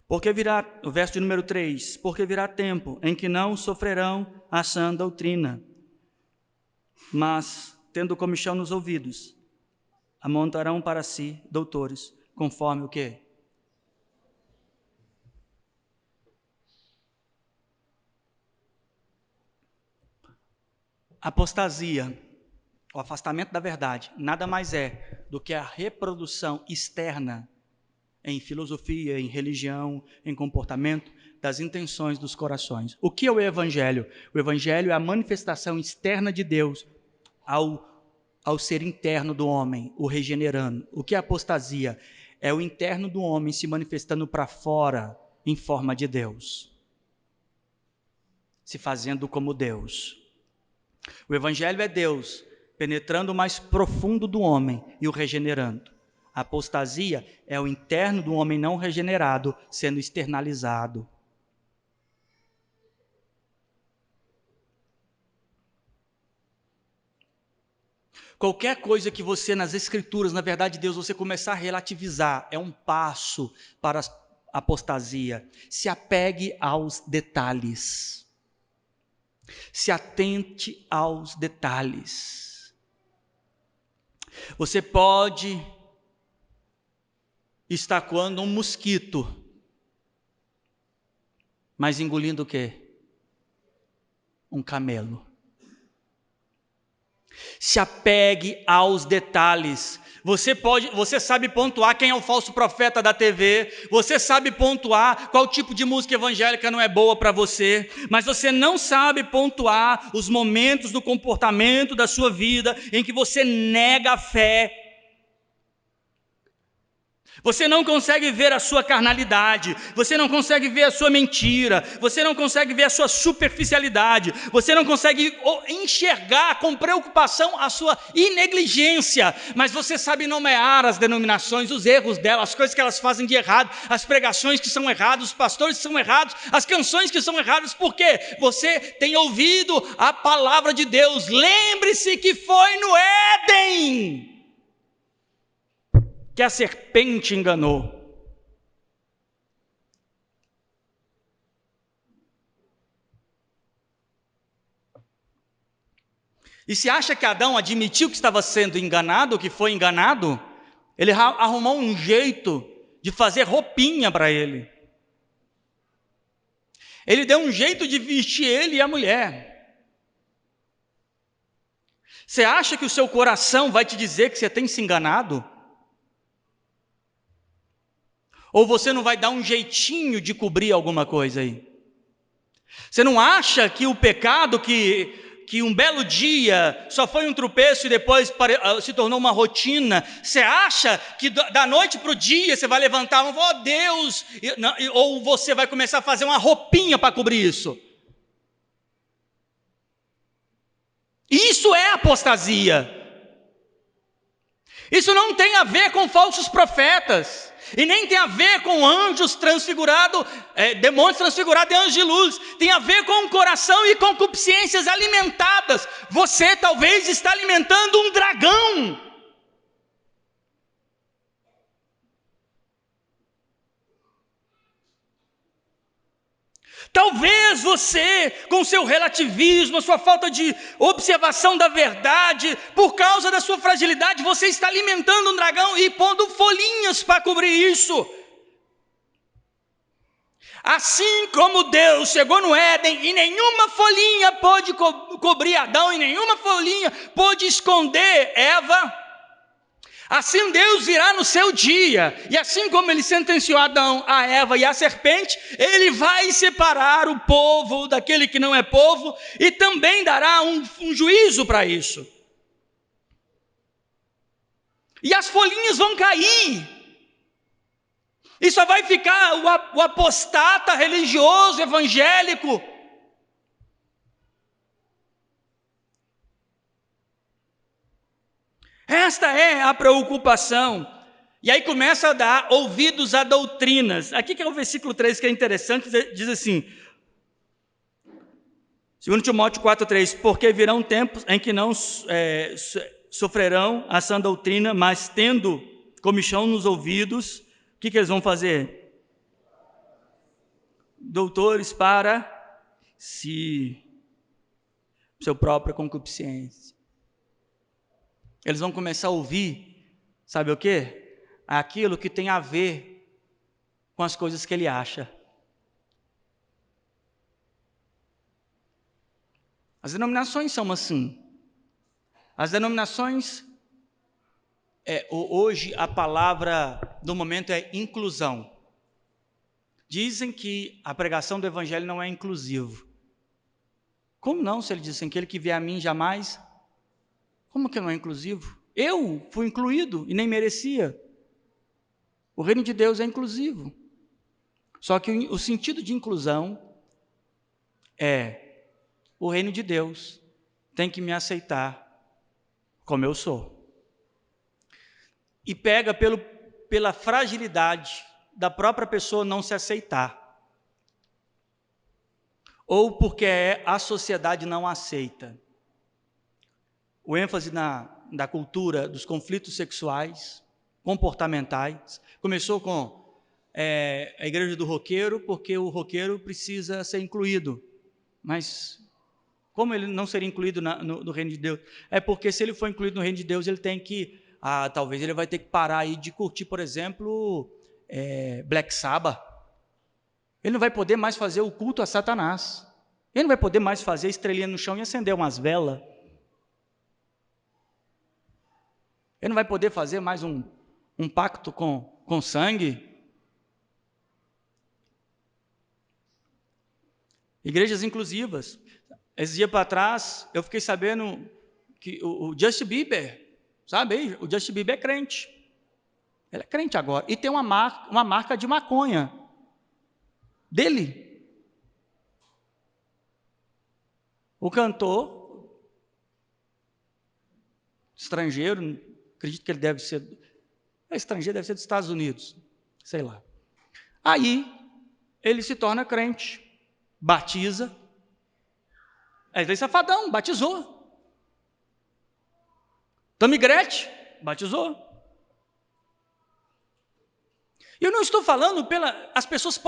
Porque virá, o verso de número 3, porque virá tempo em que não sofrerão a sã doutrina, mas, tendo comichão nos ouvidos, amontarão para si doutores, conforme o quê? Apostasia, o afastamento da verdade, nada mais é do que a reprodução externa em filosofia, em religião, em comportamento, das intenções dos corações. O que é o Evangelho? O Evangelho é a manifestação externa de Deus ao ser interno do homem, o regenerando. O que é apostasia? É o interno do homem se manifestando para fora em forma de Deus, se fazendo como Deus. O Evangelho é Deus penetrando o mais profundo do homem e o regenerando. A apostasia é o interno do homem não regenerado sendo externalizado. Qualquer coisa que você, nas Escrituras, na verdade de Deus, você começar a relativizar, é um passo para a apostasia. Se apegue aos detalhes. Se atente aos detalhes. Você pode estar coando um mosquito, mas engolindo o quê? Um camelo. Se apegue aos detalhes. Você sabe pontuar quem é o falso profeta da TV, você sabe pontuar qual tipo de música evangélica não é boa para você, mas você não sabe pontuar os momentos do comportamento da sua vida em que você nega a fé. Você não consegue ver a sua carnalidade, você não consegue ver a sua mentira, você não consegue ver a sua superficialidade, você não consegue enxergar com preocupação a sua negligência, mas você sabe nomear as denominações, os erros delas, as coisas que elas fazem de errado, as pregações que são erradas, os pastores que são errados, as canções que são erradas, porque você tem ouvido a palavra de Deus. Lembre-se que foi no Éden que a serpente enganou. E se acha que Adão admitiu que estava sendo enganado, que foi enganado, ele arrumou um jeito de fazer roupinha para ele. Ele deu um jeito de vestir ele e a mulher. Você acha que o seu coração vai te dizer que você tem se enganado? Ou você não vai dar um jeitinho de cobrir alguma coisa aí? Você não acha que o pecado que um belo dia só foi um tropeço e depois se tornou uma rotina, você acha que da noite para o dia você vai levantar Deus, ou você vai começar a fazer uma roupinha para cobrir isso? Isso é apostasia. Isso não tem a ver com falsos profetas, e nem tem a ver com anjos transfigurados, demônios transfigurados e anjos de luz. Tem a ver com o coração e concupiscências alimentadas. Você talvez está alimentando um dragão. Talvez você, com seu relativismo, a sua falta de observação da verdade, por causa da sua fragilidade, você está alimentando um dragão e pondo folhinhas para cobrir isso. Assim como Deus chegou no Éden e nenhuma folhinha pôde cobrir Adão e nenhuma folhinha pôde esconder Eva, assim Deus virá no seu dia, e assim como ele sentenciou Adão, a Eva e a serpente, ele vai separar o povo daquele que não é povo, e também dará um juízo para isso. E as folhinhas vão cair, e só vai ficar o apostata religioso, evangélico. Esta é a preocupação. E aí começa a dar ouvidos a doutrinas. Aqui que é o versículo 3 que é interessante, diz assim, 2 Timóteo 4,3, porque virão tempos em que não sofrerão a sã doutrina, mas tendo comichão nos ouvidos, o que eles vão fazer? Doutores para seu própria concupiscência. Eles vão começar a ouvir, sabe o quê? Aquilo que tem a ver com as coisas que ele acha. As denominações são assim. As denominações, hoje a palavra do momento é inclusão. Dizem que a pregação do evangelho não é inclusivo. Como não, se eles dizem que aquele que vier a mim jamais... Como que não é inclusivo? Eu fui incluído e nem merecia. O reino de Deus é inclusivo. Só que o sentido de inclusão é: o reino de Deus tem que me aceitar como eu sou. E pega pela fragilidade da própria pessoa não se aceitar. Ou porque a sociedade não aceita. O ênfase da cultura dos conflitos sexuais, comportamentais, começou com a igreja do roqueiro, porque o roqueiro precisa ser incluído. Mas como ele não seria incluído no reino de Deus? É porque se ele for incluído no reino de Deus, ele tem que, talvez ele vai ter que parar aí de curtir, por exemplo, Black Sabbath. Ele não vai poder mais fazer o culto a Satanás. Ele não vai poder mais fazer estrelinha no chão e acender umas velas. Ele não vai poder fazer mais um pacto com sangue. Igrejas inclusivas. Esse dia para trás, eu fiquei sabendo que o Justin Bieber, sabe? O Justin Bieber é crente. Ele é crente agora. E tem uma marca de maconha dele. O cantor estrangeiro, acredito que ele deve ser estrangeiro, deve ser dos Estados Unidos, sei lá. Aí, ele se torna crente, batiza. Wesley Safadão, batizou. Tammy Gretchen, batizou. Eu não estou falando as pessoas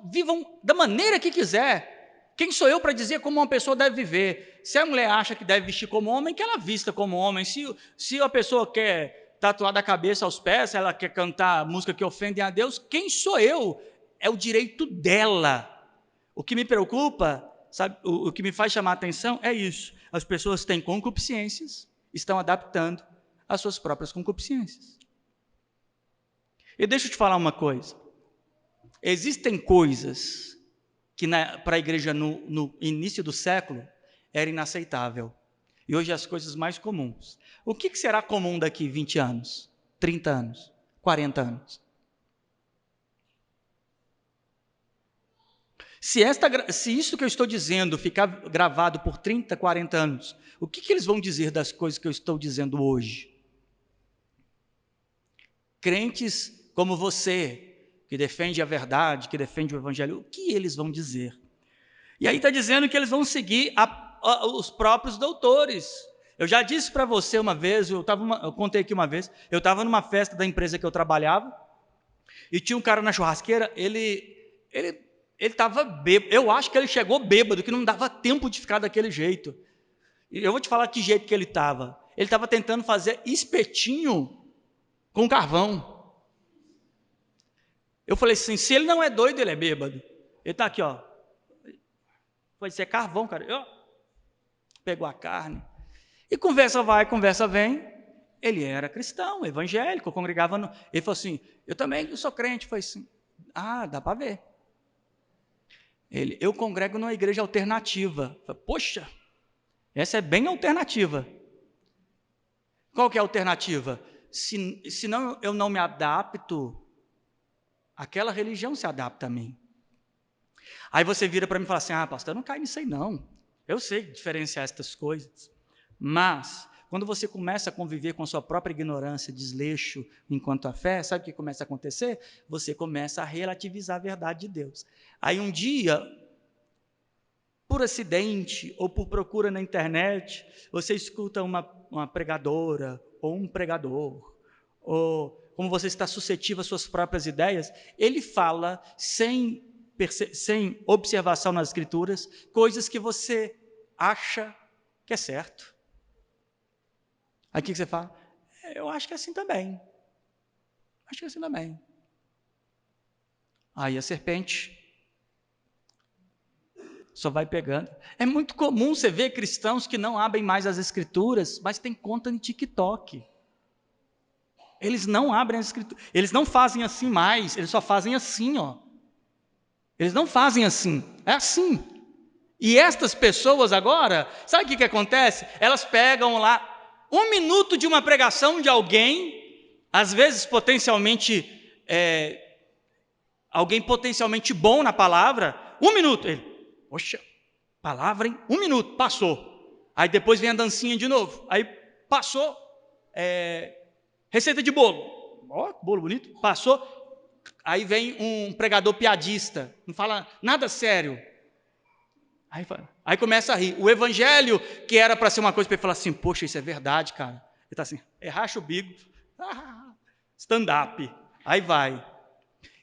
vivam da maneira que quiser. Quem sou eu para dizer como uma pessoa deve viver? Se a mulher acha que deve vestir como homem, que ela vista como homem. Se a pessoa quer tatuar da cabeça aos pés, se ela quer cantar música que ofende a Deus, quem sou eu? É o direito dela. O que me preocupa, sabe, o que me faz chamar a atenção é isso. As pessoas têm concupiscências, estão adaptando às suas próprias concupiscências. E deixa eu te falar uma coisa. Existem coisas que para a igreja no início do século era inaceitável. E hoje as coisas mais comuns. O que será comum daqui 20 anos, 30 anos, 40 anos? Se isso que eu estou dizendo ficar gravado por 30, 40 anos, o que eles vão dizer das coisas que eu estou dizendo hoje? Crentes como você, que defende a verdade, que defende o evangelho, o que eles vão dizer? E aí está dizendo que eles vão seguir os próprios doutores. Eu já disse para você uma vez, eu contei aqui uma vez, eu estava numa festa da empresa que eu trabalhava, e tinha um cara na churrasqueira, ele ele estava bêbado. Eu acho que ele chegou bêbado, que não dava tempo de ficar daquele jeito. E eu vou te falar que jeito que ele estava. Ele estava tentando fazer espetinho com carvão. Eu falei assim, se ele não é doido, ele é bêbado. Ele está aqui, ó. Vai ser carvão, cara. Pegou a carne. E conversa vai, conversa vem. Ele era cristão, evangélico, congregava no... Ele falou assim, eu também sou crente. Foi assim, dá para ver. Eu congrego numa igreja alternativa. Falei, poxa, essa é bem alternativa. Qual que é a alternativa? Se não, eu não me adapto, aquela religião se adapta a mim. Aí você vira para mim e fala assim, pastor, eu não caio nisso aí não. Eu sei diferenciar essas coisas. Mas, quando você começa a conviver com a sua própria ignorância, desleixo enquanto a fé, sabe o que começa a acontecer? Você começa a relativizar a verdade de Deus. Aí um dia, por acidente ou por procura na internet, você escuta uma pregadora ou um pregador, ou como você está suscetível às suas próprias ideias, ele fala sem observação nas escrituras, coisas que você acha que é certo. Aí o que você fala? Eu acho que é assim também. Acho que é assim também. Aí a serpente só vai pegando. É muito comum você ver cristãos que não abrem mais as escrituras, mas tem conta no TikTok. Eles não abrem as escrituras. Eles não fazem assim mais, eles só fazem assim, ó. Eles não fazem assim, é assim. E estas pessoas agora, sabe o que acontece? Elas pegam lá 1 minuto de uma pregação de alguém, às vezes potencialmente, alguém potencialmente bom na palavra, 1 minuto. Ele, poxa, palavra em 1 minuto, passou. Aí depois vem a dancinha de novo, aí passou, receita de bolo, bolo bonito, passou. Aí vem um pregador piadista, não fala nada sério. Aí começa a rir. O evangelho, que era para ser uma coisa para ele falar assim, poxa, isso é verdade, cara. Ele está assim, racha o bico, stand-up. Aí vai.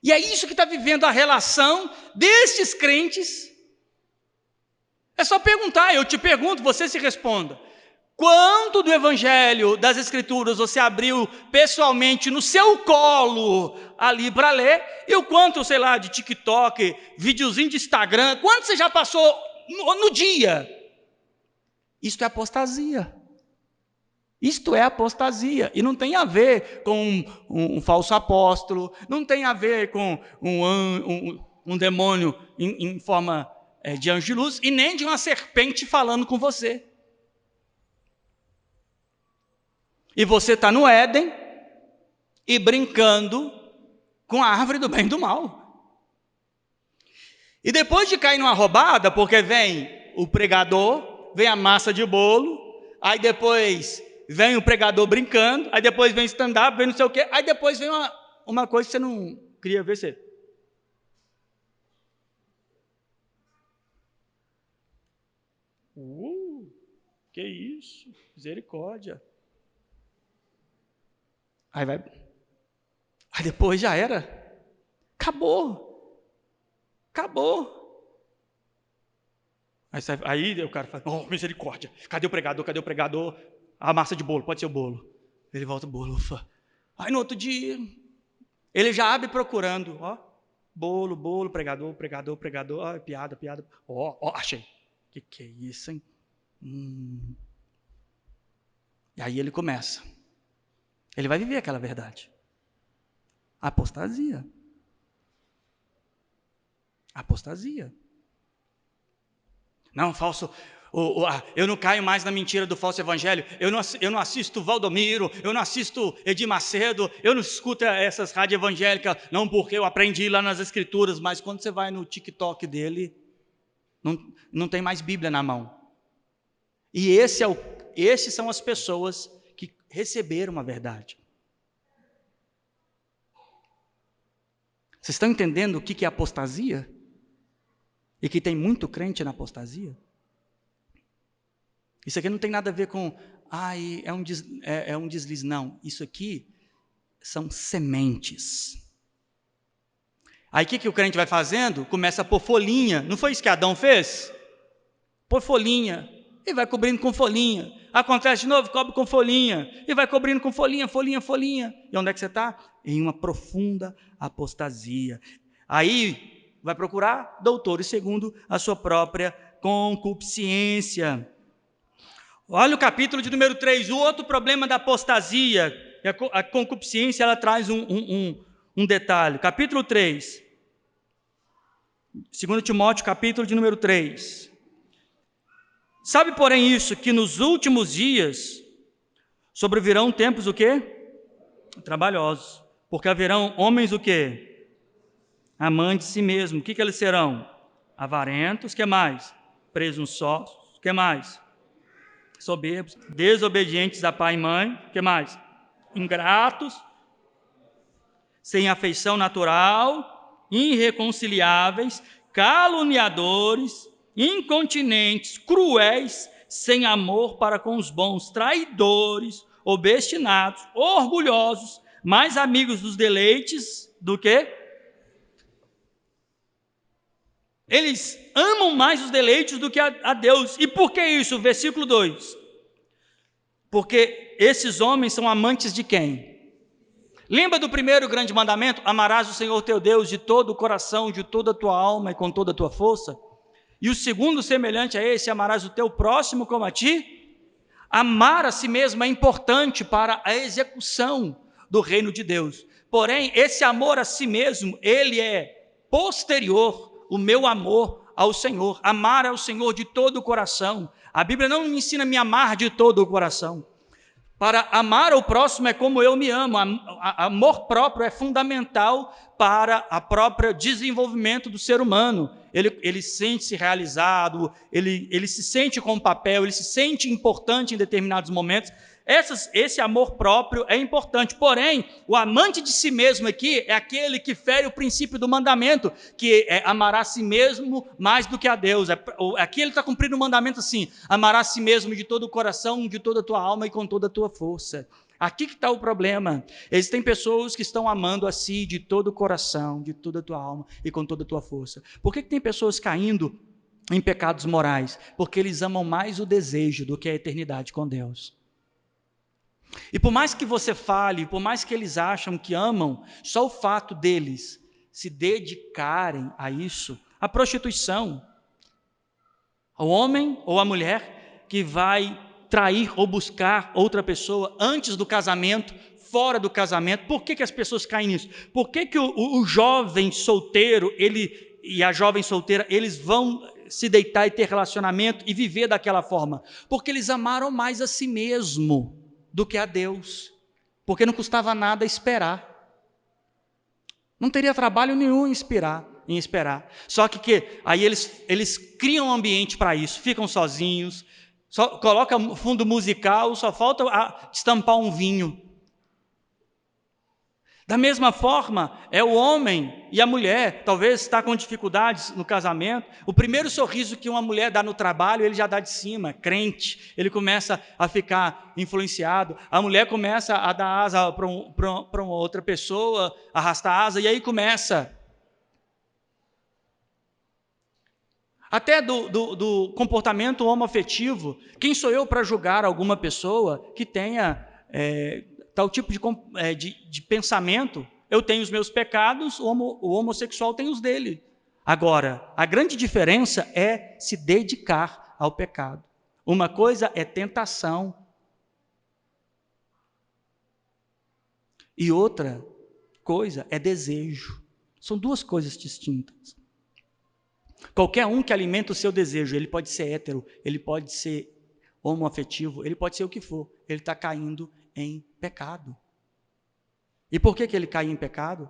E é isso que está vivendo a relação destes crentes. É só perguntar, eu te pergunto, você se responda. Quanto do evangelho, das escrituras, você abriu pessoalmente no seu colo ali para ler, e o quanto, sei lá, de TikTok, videozinho de Instagram, quanto você já passou no dia? Isto é apostasia. Isto é apostasia. E não tem a ver com um falso apóstolo, não tem a ver com um demônio em forma de anjo de luz, e nem de uma serpente falando com você. E você está no Éden e brincando com a árvore do bem e do mal. E depois de cair numa roubada, porque vem o pregador, vem a massa de bolo, aí depois vem o pregador brincando, aí depois vem stand-up, vem não sei o quê, aí depois vem uma coisa que você não queria ver. Você... que isso? Misericórdia. Aí depois já era. Acabou. Aí o cara fala, misericórdia. Cadê o pregador? A massa de bolo, pode ser o bolo. Ele volta o bolo, ufa. Aí no outro dia, ele já abre procurando, bolo, pregador, piada. Achei. Que é isso, hein? E aí ele começa. Ele vai viver aquela verdade. Apostasia. Não, falso. Eu não caio mais na mentira do falso evangelho. Eu não assisto Valdomiro, eu não assisto Edir Macedo, eu não escuto essas rádios evangélicas, não, porque eu aprendi lá nas escrituras, mas quando você vai no TikTok dele, não tem mais Bíblia na mão. E esses são as pessoas que receberam a verdade. Vocês estão entendendo o que é apostasia? E que tem muito crente na apostasia? Isso aqui não tem nada a ver com, é um deslize, não. Isso aqui são sementes. Aí o que o crente vai fazendo? Começa a pôr folhinha. Não foi isso que Adão fez? Pôr folhinha. E vai cobrindo com folhinha. Acontece de novo, cobre com folhinha. E vai cobrindo com folhinha, folhinha, folhinha. E onde é que você está? Em uma profunda apostasia. Aí vai procurar doutores segundo a sua própria concupiscência. Olha o capítulo de número 3. O outro problema da apostasia. A concupiscência, ela traz um detalhe. Capítulo 3. 2 Timóteo, capítulo de número 3. Sabe, porém, isso, que nos últimos dias sobrevirão tempos o quê? Trabalhosos. Porque haverão homens o quê? Amantes de si mesmo. O que eles serão? Avarentos. O que mais? Presunçosos. O que mais? Soberbos. Desobedientes a pai e mãe. O que mais? Ingratos. Sem afeição natural. Irreconciliáveis. Caluniadores. Incontinentes, cruéis, sem amor para com os bons, traidores, obstinados, orgulhosos, mais amigos dos deleites do que? Eles amam mais os deleites do que a Deus. E por que isso? Versículo 2. Porque esses homens são amantes de quem? Lembra do primeiro grande mandamento? Amarás o Senhor teu Deus de todo o coração, de toda a tua alma e com toda a tua força. E o segundo, semelhante a esse, amarás o teu próximo como a ti. Amar a si mesmo é importante para a execução do reino de Deus. Porém, esse amor a si mesmo, ele é posterior ao meu amor ao Senhor. Amar ao Senhor de todo o coração. A Bíblia não me ensina a me amar de todo o coração. Para amar o próximo é como eu me amo. Amor próprio é fundamental para o próprio desenvolvimento do ser humano. Ele sente-se realizado, ele se sente com papel, ele se sente importante em determinados momentos. Esse amor próprio é importante, porém, o amante de si mesmo aqui é aquele que fere o princípio do mandamento, que é amar a si mesmo mais do que a Deus. Aqui ele está cumprindo o mandamento assim: amar a si mesmo de todo o coração, de toda a tua alma e com toda a tua força. Aqui que está o problema. Existem pessoas que estão amando a si de todo o coração, de toda a tua alma e com toda a tua força. Por que tem pessoas caindo em pecados morais? Porque eles amam mais o desejo do que a eternidade com Deus. E por mais que você fale, por mais que eles acham que amam, só o fato deles se dedicarem a isso, a prostituição, ao homem ou à mulher que vai trair ou buscar outra pessoa antes do casamento, fora do casamento. Por que as pessoas caem nisso? Por que o jovem solteiro e a jovem solteira, eles vão se deitar e ter relacionamento e viver daquela forma? Porque eles amaram mais a si mesmo do que a Deus, porque não custava nada esperar, não teria trabalho nenhum em esperar. Só que aí eles criam um ambiente para isso, ficam sozinhos, só coloca fundo musical, só falta estampar um vinho. Da mesma forma, é o homem e a mulher, talvez está com dificuldades no casamento. O primeiro sorriso que uma mulher dá no trabalho, ele já dá de cima, crente. Ele começa a ficar influenciado. A mulher começa a dar asa para uma outra pessoa, arrastar asa, e aí começa. Até do comportamento homoafetivo. Quem sou eu para julgar alguma pessoa que tenha tal tipo de pensamento? Eu tenho os meus pecados, o homossexual tem os dele. Agora, a grande diferença é se dedicar ao pecado. Uma coisa é tentação e outra coisa é desejo. São duas coisas distintas. Qualquer um que alimenta o seu desejo, ele pode ser hétero, ele pode ser homoafetivo, ele pode ser o que for, ele está caindo em pecado. E por que ele cai em pecado?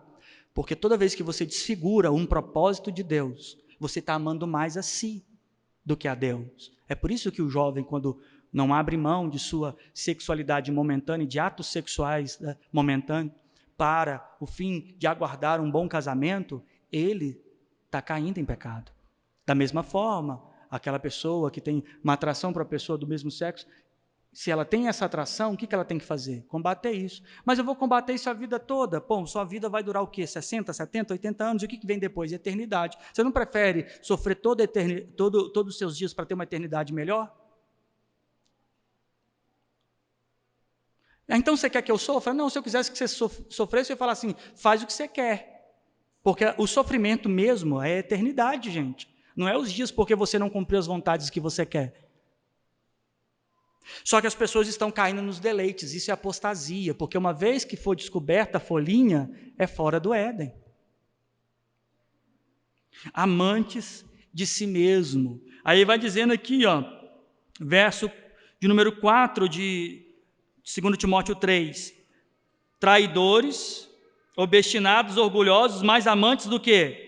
Porque toda vez que você desfigura um propósito de Deus, você está amando mais a si do que a Deus. É por isso que o jovem, quando não abre mão de sua sexualidade momentânea, de atos sexuais momentâneos, para o fim de aguardar um bom casamento, ele está caindo em pecado. Da mesma forma, aquela pessoa que tem uma atração para a pessoa do mesmo sexo, se ela tem essa atração, o que ela tem que fazer? Combater isso. Mas eu vou combater isso a vida toda. Pô, sua vida vai durar o quê? 60, 70, 80 anos? E o que vem depois? Eternidade. Você não prefere sofrer todos os seus dias para ter uma eternidade melhor? Então você quer que eu sofra? Não, se eu quisesse que você sofresse, eu ia falar assim, faz o que você quer. Porque o sofrimento mesmo é a eternidade, gente. Não é os dias porque você não cumpriu as vontades que você quer. Só que as pessoas estão caindo nos deleites, isso é apostasia, porque uma vez que for descoberta a folhinha, é fora do Éden. Amantes de si mesmo. Aí vai dizendo aqui, ó, verso de número 4 de 2 Timóteo 3. Traidores, obstinados, orgulhosos, mais amantes do que?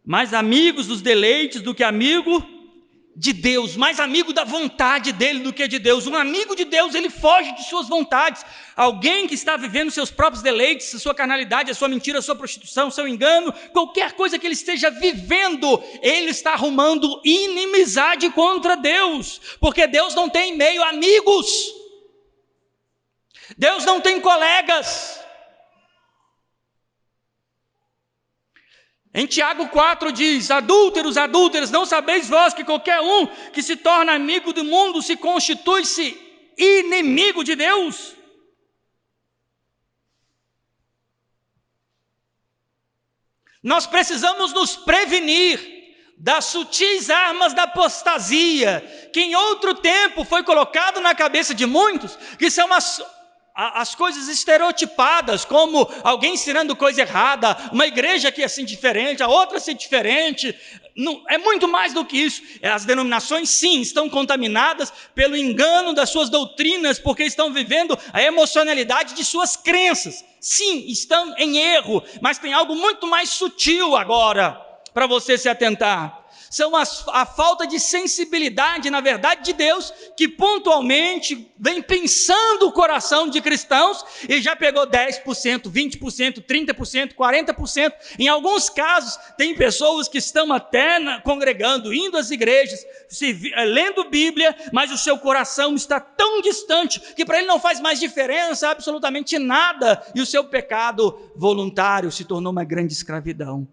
Mais amigos dos deleites do que amigo de Deus, mais amigo da vontade dele do que de Deus. Um amigo de Deus, ele foge de suas vontades. Alguém que está vivendo seus próprios deleites, a sua carnalidade, a sua mentira, a sua prostituição, o seu engano, qualquer coisa que ele esteja vivendo, ele está arrumando inimizade contra Deus, porque Deus não tem meio amigos, Deus não tem colegas. Em Tiago 4 diz, adúlteros, adúlteras, não sabeis vós que qualquer um que se torna amigo do mundo se constitui-se inimigo de Deus? Nós precisamos nos prevenir das sutis armas da apostasia, que em outro tempo foi colocado na cabeça de muitos, que são as coisas estereotipadas, como alguém ensinando coisa errada, uma igreja que é assim diferente, a outra assim diferente. Não, é muito mais do que isso. As denominações, sim, estão contaminadas pelo engano das suas doutrinas, porque estão vivendo a emocionalidade de suas crenças. Sim, estão em erro, mas tem algo muito mais sutil agora, para você se atentar. São a falta de sensibilidade na verdade de Deus, que pontualmente vem pensando o coração de cristãos, e já pegou 10%, 20%, 30%, 40%, em alguns casos tem pessoas que estão até congregando, indo às igrejas, lendo Bíblia, mas o seu coração está tão distante, que para ele não faz mais diferença absolutamente nada, e o seu pecado voluntário se tornou uma grande escravidão.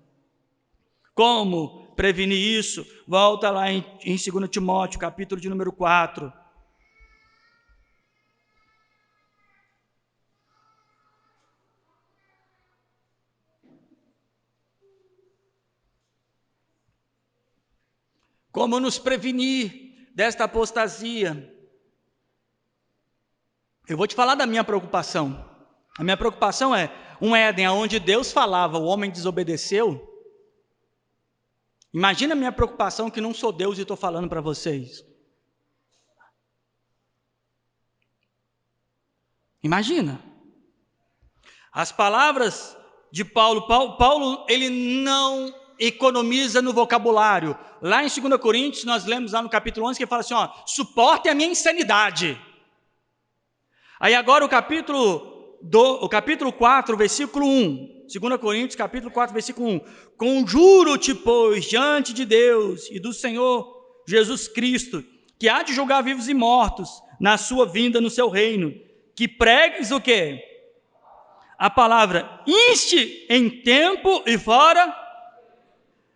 Como prevenir isso? Volta lá em 2 Timóteo, capítulo de número 4. Como nos prevenir desta apostasia? Eu vou te falar da minha preocupação. A minha preocupação é um Éden onde Deus falava, o homem desobedeceu. Imagina a minha preocupação que não sou Deus e estou falando para vocês. Imagina. As palavras de Paulo, ele não economiza no vocabulário. Lá em 2 Coríntios, nós lemos lá no capítulo 11, que fala assim, ó, suportem a minha insanidade. Aí agora o capítulo 4, versículo 1. 2 Coríntios, capítulo 4, versículo 1. Conjuro-te, pois, diante de Deus e do Senhor Jesus Cristo, que há de julgar vivos e mortos na sua vinda no seu reino, que pregues o quê? A palavra, inste em tempo e fora,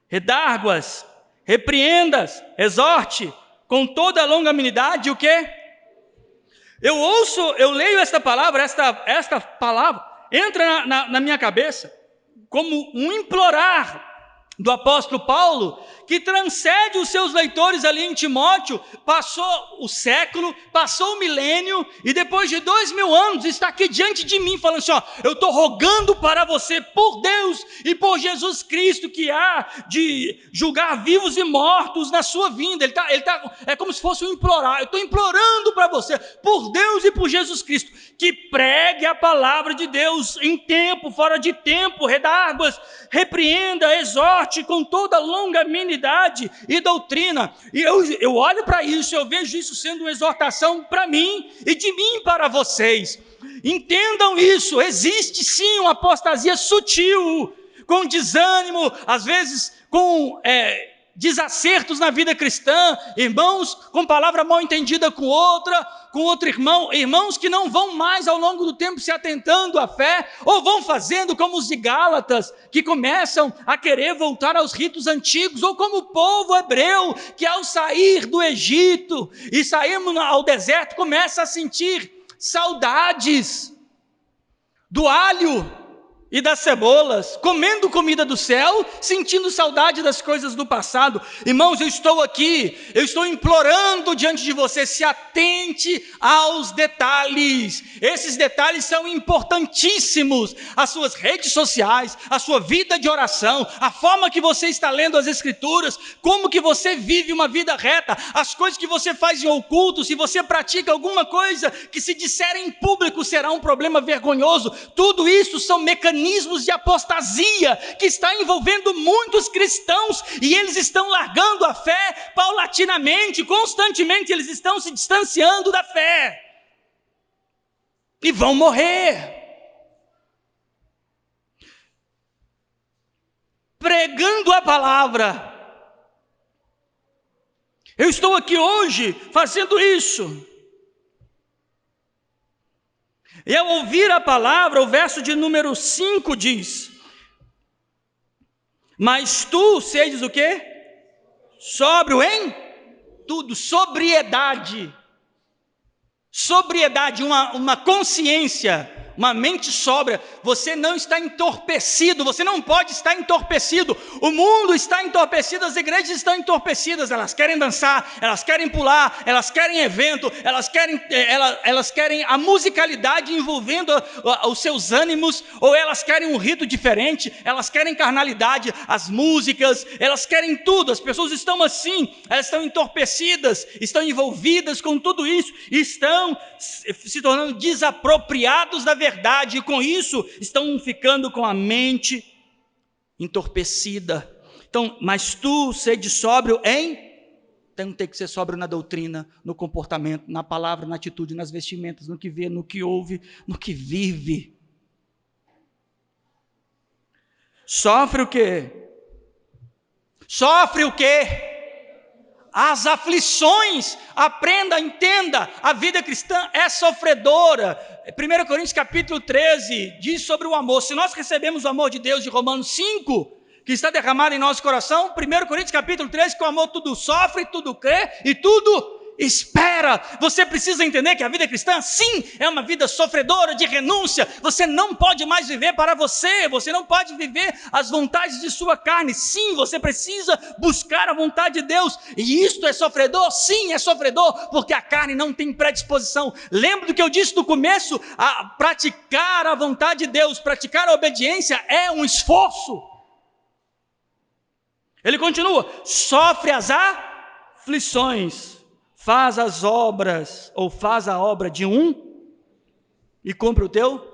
redarguas, repreendas, exorte, com toda a longanimidade, o quê? Eu leio esta palavra, esta palavra, entra na minha cabeça como um implorar do apóstolo Paulo, que transcende os seus leitores ali em Timóteo. Passou o século, passou o milênio, e depois de 2000 anos está aqui diante de mim falando assim, ó, eu estou rogando para você, por Deus e por Jesus Cristo, que há de julgar vivos e mortos na sua vinda. É como se fosse um implorar. Eu estou implorando para você, por Deus e por Jesus Cristo, que pregue a palavra de Deus em tempo, fora de tempo, redarguas, repreenda, exorte com toda longanimidade e doutrina. E eu olho para isso, eu vejo isso sendo uma exortação para mim e de mim para vocês. Entendam isso, existe sim uma apostasia sutil, com desânimo, às vezes com desacertos na vida cristã, irmãos com palavra mal entendida com outro irmão, irmãos que não vão mais ao longo do tempo se atentando à fé, ou vão fazendo como os de Gálatas, que começam a querer voltar aos ritos antigos, ou como o povo hebreu, que ao sair do Egito e sairmos ao deserto, começa a sentir saudades do alho e das cebolas, comendo comida do céu, sentindo saudade das coisas do passado. Irmãos, eu estou implorando diante de você, se atente aos detalhes. Esses detalhes são importantíssimos. As suas redes sociais, a sua vida de oração, a forma que você está lendo as Escrituras, como que você vive uma vida reta, as coisas que você faz em oculto, se você pratica alguma coisa que se disser em público será um problema vergonhoso. Tudo isso são mecanismos de apostasia que está envolvendo muitos cristãos, e eles estão largando a fé paulatinamente, constantemente eles estão se distanciando da fé e vão morrer pregando a palavra. Eu estou aqui hoje fazendo isso. E ao ouvir a palavra, o verso de número 5 diz: mas tu sejas o quê? Sóbrio em tudo, sobriedade, uma consciência, uma mente sóbria. Você não está entorpecido, você não pode estar entorpecido. O mundo está entorpecido, as igrejas estão entorpecidas, elas querem dançar, elas querem pular, elas querem evento, elas querem a musicalidade envolvendo os seus ânimos, ou elas querem um rito diferente, elas querem carnalidade, as músicas, elas querem tudo. As pessoas estão assim, elas estão entorpecidas, estão envolvidas com tudo isso, estão se tornando desapropriados da verdade, e com isso estão ficando com a mente entorpecida. Então, mas tu sede sóbrio tem que ser sóbrio na doutrina, no comportamento, na palavra, na atitude, nas vestimentas, no que vê, no que ouve, no que vive. Sofre o quê? As aflições. Aprenda, entenda, a vida cristã é sofredora. 1 Coríntios capítulo 13 diz sobre o amor. Se nós recebemos o amor de Deus de Romanos 5, que está derramado em nosso coração, 1 Coríntios capítulo 13, que o amor tudo sofre, tudo crê e tudo espera. Você precisa entender que a vida cristã, sim, é uma vida sofredora, de renúncia. Você não pode mais viver para você não pode viver as vontades de sua carne. Sim, você precisa buscar a vontade de Deus. E isto é sofredor? Sim, é sofredor, porque a carne não tem predisposição. Lembra do que eu disse no começo? A praticar a vontade de Deus, praticar a obediência é um esforço. Ele continua: sofre as aflições, faz as obras, ou faz a obra de um e cumpre o teu.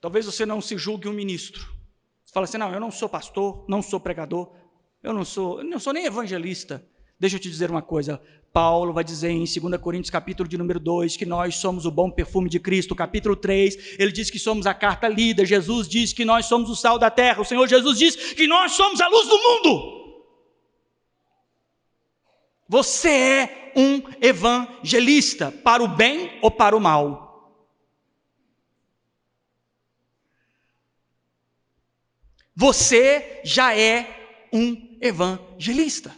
Talvez você não se julgue um ministro. Você fala assim: não, eu não sou pastor, não sou pregador, eu não sou nem evangelista. Deixa eu te dizer uma coisa. Paulo vai dizer em 2 Coríntios capítulo de número 2, que nós somos o bom perfume de Cristo. Capítulo 3, ele diz que somos a carta lida. Jesus diz que nós somos o sal da terra. O Senhor Jesus diz que nós somos a luz do mundo. Você é um evangelista, para o bem ou para o mal. Você já é um evangelista.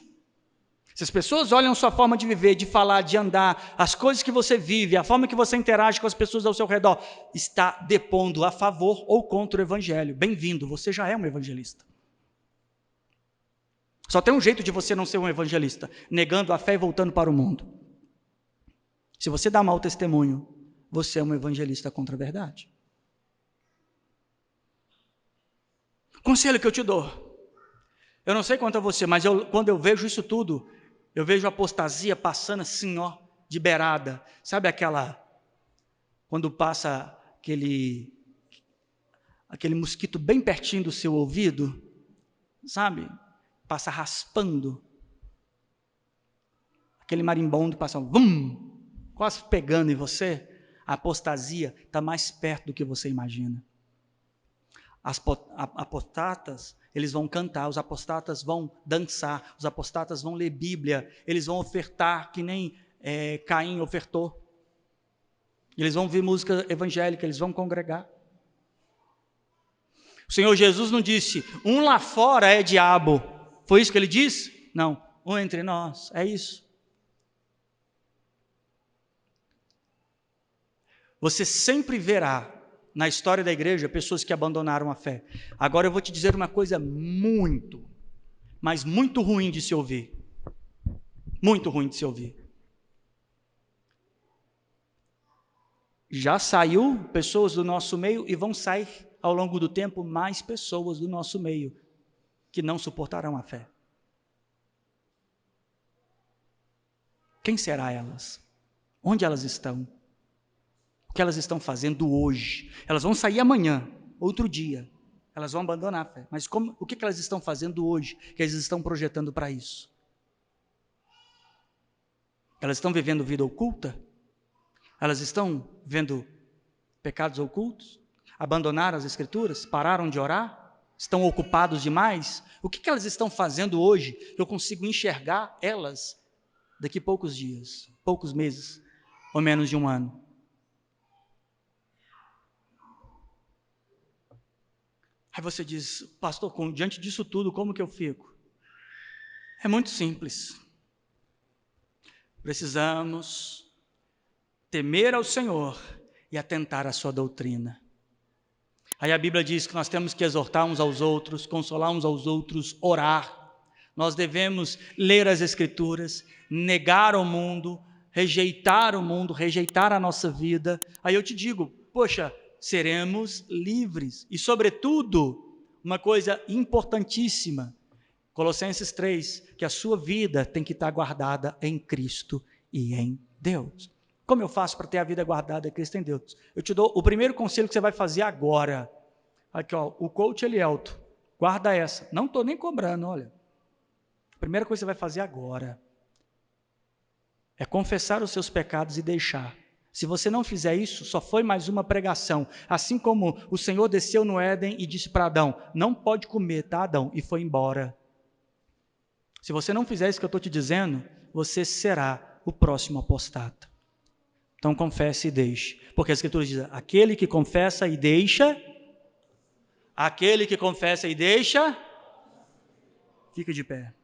Se as pessoas olham a sua forma de viver, de falar, de andar, as coisas que você vive, a forma que você interage com as pessoas ao seu redor, está depondo a favor ou contra o evangelho. Bem-vindo, você já é um evangelista. Só tem um jeito de você não ser um evangelista: negando a fé e voltando para o mundo. Se você dá mau testemunho, você é um evangelista contra a verdade. Conselho que eu te dou: eu não sei quanto a você, mas quando eu vejo isso tudo, eu vejo a apostasia passando assim, de beirada. Sabe quando passa aquele mosquito bem pertinho do seu ouvido, sabe? Passa raspando. Aquele marimbondo passa, quase pegando em você. A apostasia está mais perto do que você imagina. As apostatas, eles vão cantar, os apostatas vão dançar, os apostatas vão ler Bíblia, eles vão ofertar que nem Caim ofertou. Eles vão ouvir música evangélica, eles vão congregar. O Senhor Jesus não disse, um lá fora é diabo. Foi isso que ele disse? Não, um entre nós, é isso. Você sempre verá na história da igreja pessoas que abandonaram a fé. Agora eu vou te dizer uma coisa muito, mas muito ruim de se ouvir. Muito ruim de se ouvir. Já saiu pessoas do nosso meio e vão sair ao longo do tempo mais pessoas do nosso meio que não suportarão a fé. Quem será elas? Onde elas estão? O que elas estão fazendo hoje? Elas vão sair amanhã, outro dia. Elas vão abandonar a fé. Mas o que elas estão fazendo hoje? Que eles estão projetando para isso? Elas estão vivendo vida oculta? Elas estão vendo pecados ocultos? Abandonaram as escrituras? Pararam de orar? Estão ocupados demais? O que elas estão fazendo hoje? Eu consigo enxergar elas daqui a poucos dias, poucos meses, ou menos de um ano. Aí você diz, pastor, diante disso tudo, como que eu fico? É muito simples. Precisamos temer ao Senhor e atentar à sua doutrina. Aí a Bíblia diz que nós temos que exortar uns aos outros, consolar uns aos outros, orar. Nós devemos ler as Escrituras, negar o mundo, rejeitar a nossa vida. Aí eu te digo, poxa, seremos livres. E sobretudo, uma coisa importantíssima, Colossenses 3, que a sua vida tem que estar guardada em Cristo e em Deus. Como eu faço para ter a vida guardada em Cristo e em Deus? Eu te dou o primeiro conselho que você vai fazer agora. Aqui, ó, o coach Elielto, guarda essa. Não estou nem cobrando, olha. A primeira coisa que você vai fazer agora é confessar os seus pecados e deixar. Se você não fizer isso, só foi mais uma pregação. Assim como o Senhor desceu no Éden e disse para Adão, não pode comer, tá, Adão? E foi embora. Se você não fizer isso que eu estou te dizendo, você será o próximo apostato. Então confesse e deixe. Porque a Escritura diz, aquele que confessa e deixa, fica de pé.